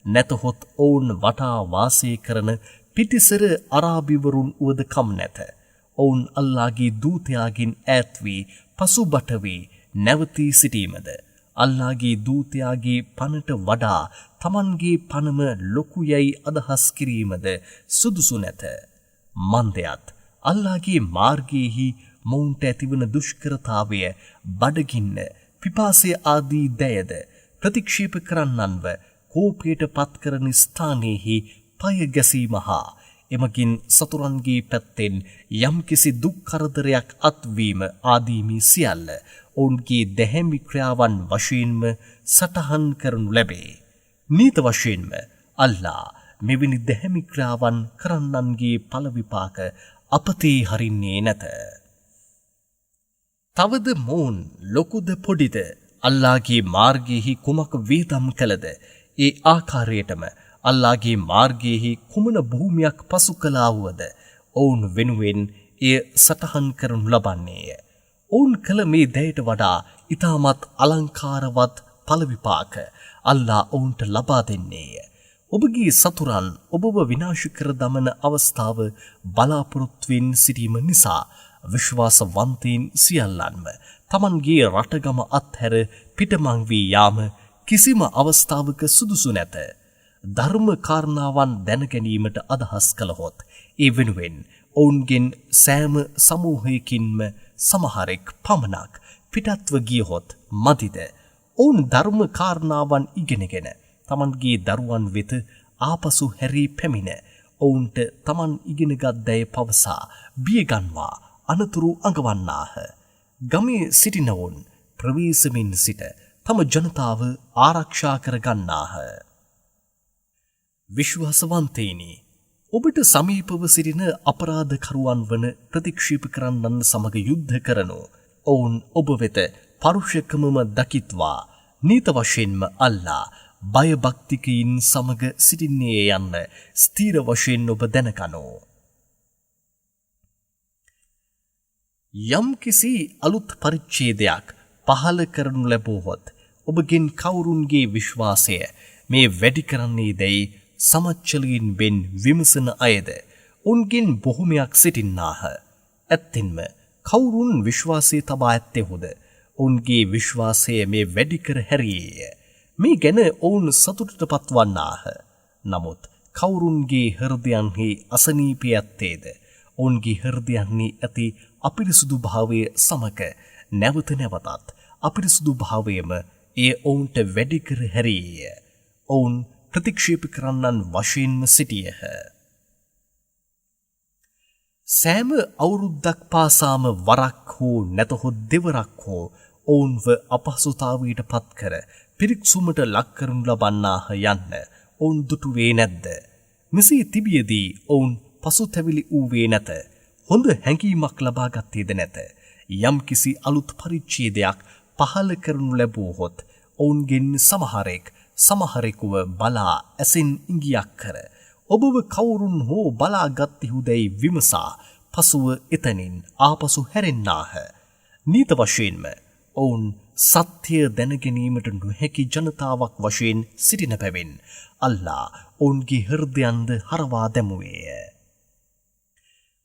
නැතහොත් ඔවුන් වටා වාසය කරන පිටිසර අරාබිවරුන් වුවද කම් නැත. ඔවුන් අල්ලාගේ දූතයාගෙන් ඈත් වී පසුබට වී නැවතී සිටීමද අල්ලාගේ දූතයාගේ පනට වඩා තමන්ගේ පනම ලොකු යයි අදහස් කිරීමද සුදුසු නැත. මන්දයත් අල්ලාගේ මාර්ගයේහි මොවුන්ට ඇතිවන දුෂ්කරතාවය බඩගින්න පිපාසය ආදී දැයද ප්‍රතික්ෂේප කරන්නන්ව කෝපයට පත්කරන ස්ථානයෙහි පය ගැසීම හා එමගින් සතුරන්ගේ පැත්තෙන් යම්කිසි දුක් කරදරයක් අත්වීම ආදීමී සියල්ල ඔවුන්ගේ දැහැමි ක්‍රියාවන් වශයෙන්ම සටහන් කරනු ලැබේ. නීත වශයෙන්ම අල්ලා මෙවැනි දැහැමි ක්‍රියාවන් කරන්නන්ගේ ඵල විපාක අපතේ හරින්නේ නැත. තවද මොවුන් ලොකුද පොඩිද අල්ලාගේ මාර්ගයෙහි කුමක වේදම් කළද ඒ ආකාරයටම අල්ලාගේ මාර්ගයෙහි කුමන භූමියක් පසු කළා වුවද ඔවුන් වෙනුවෙන් එය සටහන් කරනු ලබන්නේය. ඔවුන් කළ මේ දයට වඩා ඊටමත් අලංකාරවත් ඵල විපාක අල්ලා ඔවුන්ට ලබා දෙන්නේය. ඔබගේ සතුරන් ඔබව විනාශ කර දමන අවස්ථාව බලාපොරොත්තුවෙන් සිටීම නිසා විශ්වාසවන්තයින් සියල්ලන්ම තමන්ගේ රටගම අත්හැර පිටමං වී යාම කිසිම අවස්ථාවක සුදුසු නැත. ධර්ම කාරණාවන් දැන ගැනීමට අදහස් කළහොත් ඒ වෙනුවෙන් ඔවුන්ගෙන් සෑම සමූහයකින්ම සමහරෙක් පමණක් පිටත්ව ගියහොත් මදිද? ඔවුන් ධර්ම කාරණාවන් ඉගෙනගෙන තමන්ගේ දරුවන් වෙත ආපසු හැරී පැමිණ ඔවුන්ට තමන් ඉගෙනගත් දැය පවසා බියගන්වා අනතුරු අඟවන්නාහ. ගමේ සිටිනවුන් ප්‍රවේශමින් සිට තම ජනතාව ආරක්ෂා කර ගන්නාහ. විශ්වාසවන්තයිනි, ඔබට සමීපව සිටින අපරාධකරුවන් වන ප්‍රතික්ෂේප කරන්නන් සමග යුද්ධ කරනු. ඔවුන් ඔබ වෙත පරුෂකමම දකිත්වා නීත වශයෙන්ම අල්ලා බයභක්තිකයින් සමග සිටින්නේ යන්න ස්ථීර වශයෙන් ඔබ දැනගනු. යම් කිසි අලුත් පරිච්ඡේදයක් පහළ කරනු ලැබුවහොත් ඔබගෙන් කවුරුන්ගේ විශ්වාසය මේ වැඩි කරන්නේ දැයි සමච්චලයින් බෙන් විමසන අයද උන්ගෙන් බොහොමයක් සිටින්නාහ. ඇත්තෙන්ම කවුරුන් විශ්වාසය තබා ඇත්තෙහුද ඔවුන්ගේ විශ්වාසය මේ වැඩි කර හැරියේය. මේ ගැන ඔවුන් සතුටට පත්වන්නාහ. නමුත් කවුරුන්ගේ හෘදයන්හි අසනීපය ඇත්තේද ඔවුන්ගේ හෘදයන්හි ඇති අපිරිසුදු භාවය සමග නැවත නැවතත් අපිරිසුදු භාවයම එය ඔවුන්ට වැඩි කර හැරියේය. ඔවුන් ප්‍රතික්ෂේප කරන්නන් වශයෙන්ම සිටියහ. සෑම අවුරුද්දක් පාසාම වරක් හෝ නැතහොත් දෙවරක් හෝ ඔවුන්ව අපහසුතාවයට පත් කර පිරික්සුමට ලක් කරනු ලබන්නාහ යන්න ඔවුන් දුටුවේ නැද්ද? මෙසේ තිබියදී ඔවුන් පසුතැවිලි වූවේ නැත. හොඳ හැඟීමක් ලබා ගත්තේද නැත. යම් කිසි අලුත් පරිච්ඡේදයක් පහළ කරනු ලැබුවහොත් ඔවුන්ගෙන් සමහරෙකුව බලා ඇසින් ඉඟියක් කර ඔබව කවුරුන් හෝ බලා ගත්තෙහුදැයි විමසා පසුව එතනින් ආපසු හැරෙන්නාහ. නීත වශයෙන්ම ඔවුන් සත්‍ය දැනගැනීමට නොහැකි ජනතාවක් වශයෙන් සිටින බැවින් අල්ලා ඔවුන්ගේ හෘදයන්ද හරවා දැමුවේය.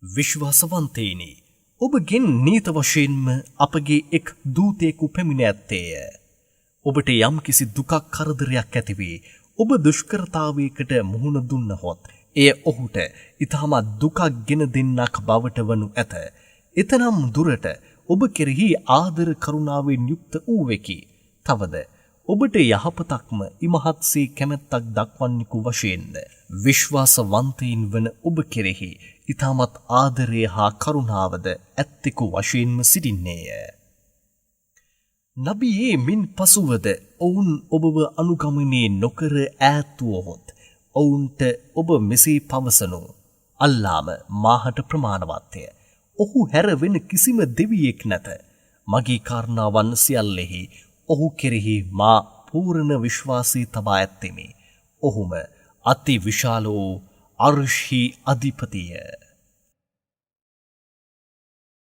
විශ්වාසවන්තයිනි, ඔබගෙන් නීත වශයෙන්ම අපගේ එක් දූතයෙකු පැමිණ ඇත්තේය. ඔබට යම් කිසි දුකක් කරදරයක් ඇතිවී ඔබ දුෂ්කරතාවයකට මුහුණ දුන්නහොත් එය ඔහුට ඉතාමත් දුකක් ගෙන දෙන්නක් බවට වනු ඇත. එතරම් දුරට ඔබ කෙරෙහි ආදර කරුණාවෙන් යුක්ත වූවෙකි. තවද ඔබට යහපතක්ම ඉමහත්සේ කැමැත්තක් දක්වන්නෙකු වශයෙන්ද විශ්වාසවන්තයින් වන ඔබ කෙරෙහි ඉතාමත් ආදරය හා කරුණාවද ඇත්තෙකු වශයෙන්ම සිටින්නේය. නබියේ මින් පසුවද ඔවුන් ඔබව අනුගමනය නොකර ඈත්වුවහොත් ඔවුන්ට ඔබ මෙසේ පවසනු. අල්ලාම මාහට ප්‍රමාණවත්ය. ඔහු හැර වෙන කිසිම දෙවියෙක් නැත. මගේ කාරණාවන් සියල්ලෙහි ඔහු කෙරෙහි මා පූර්ණ විශ්වාසී තබා ඇත්තෙමි. ඔහුම අති විශාල වූ අර්ෂ්හි අධිපතිය.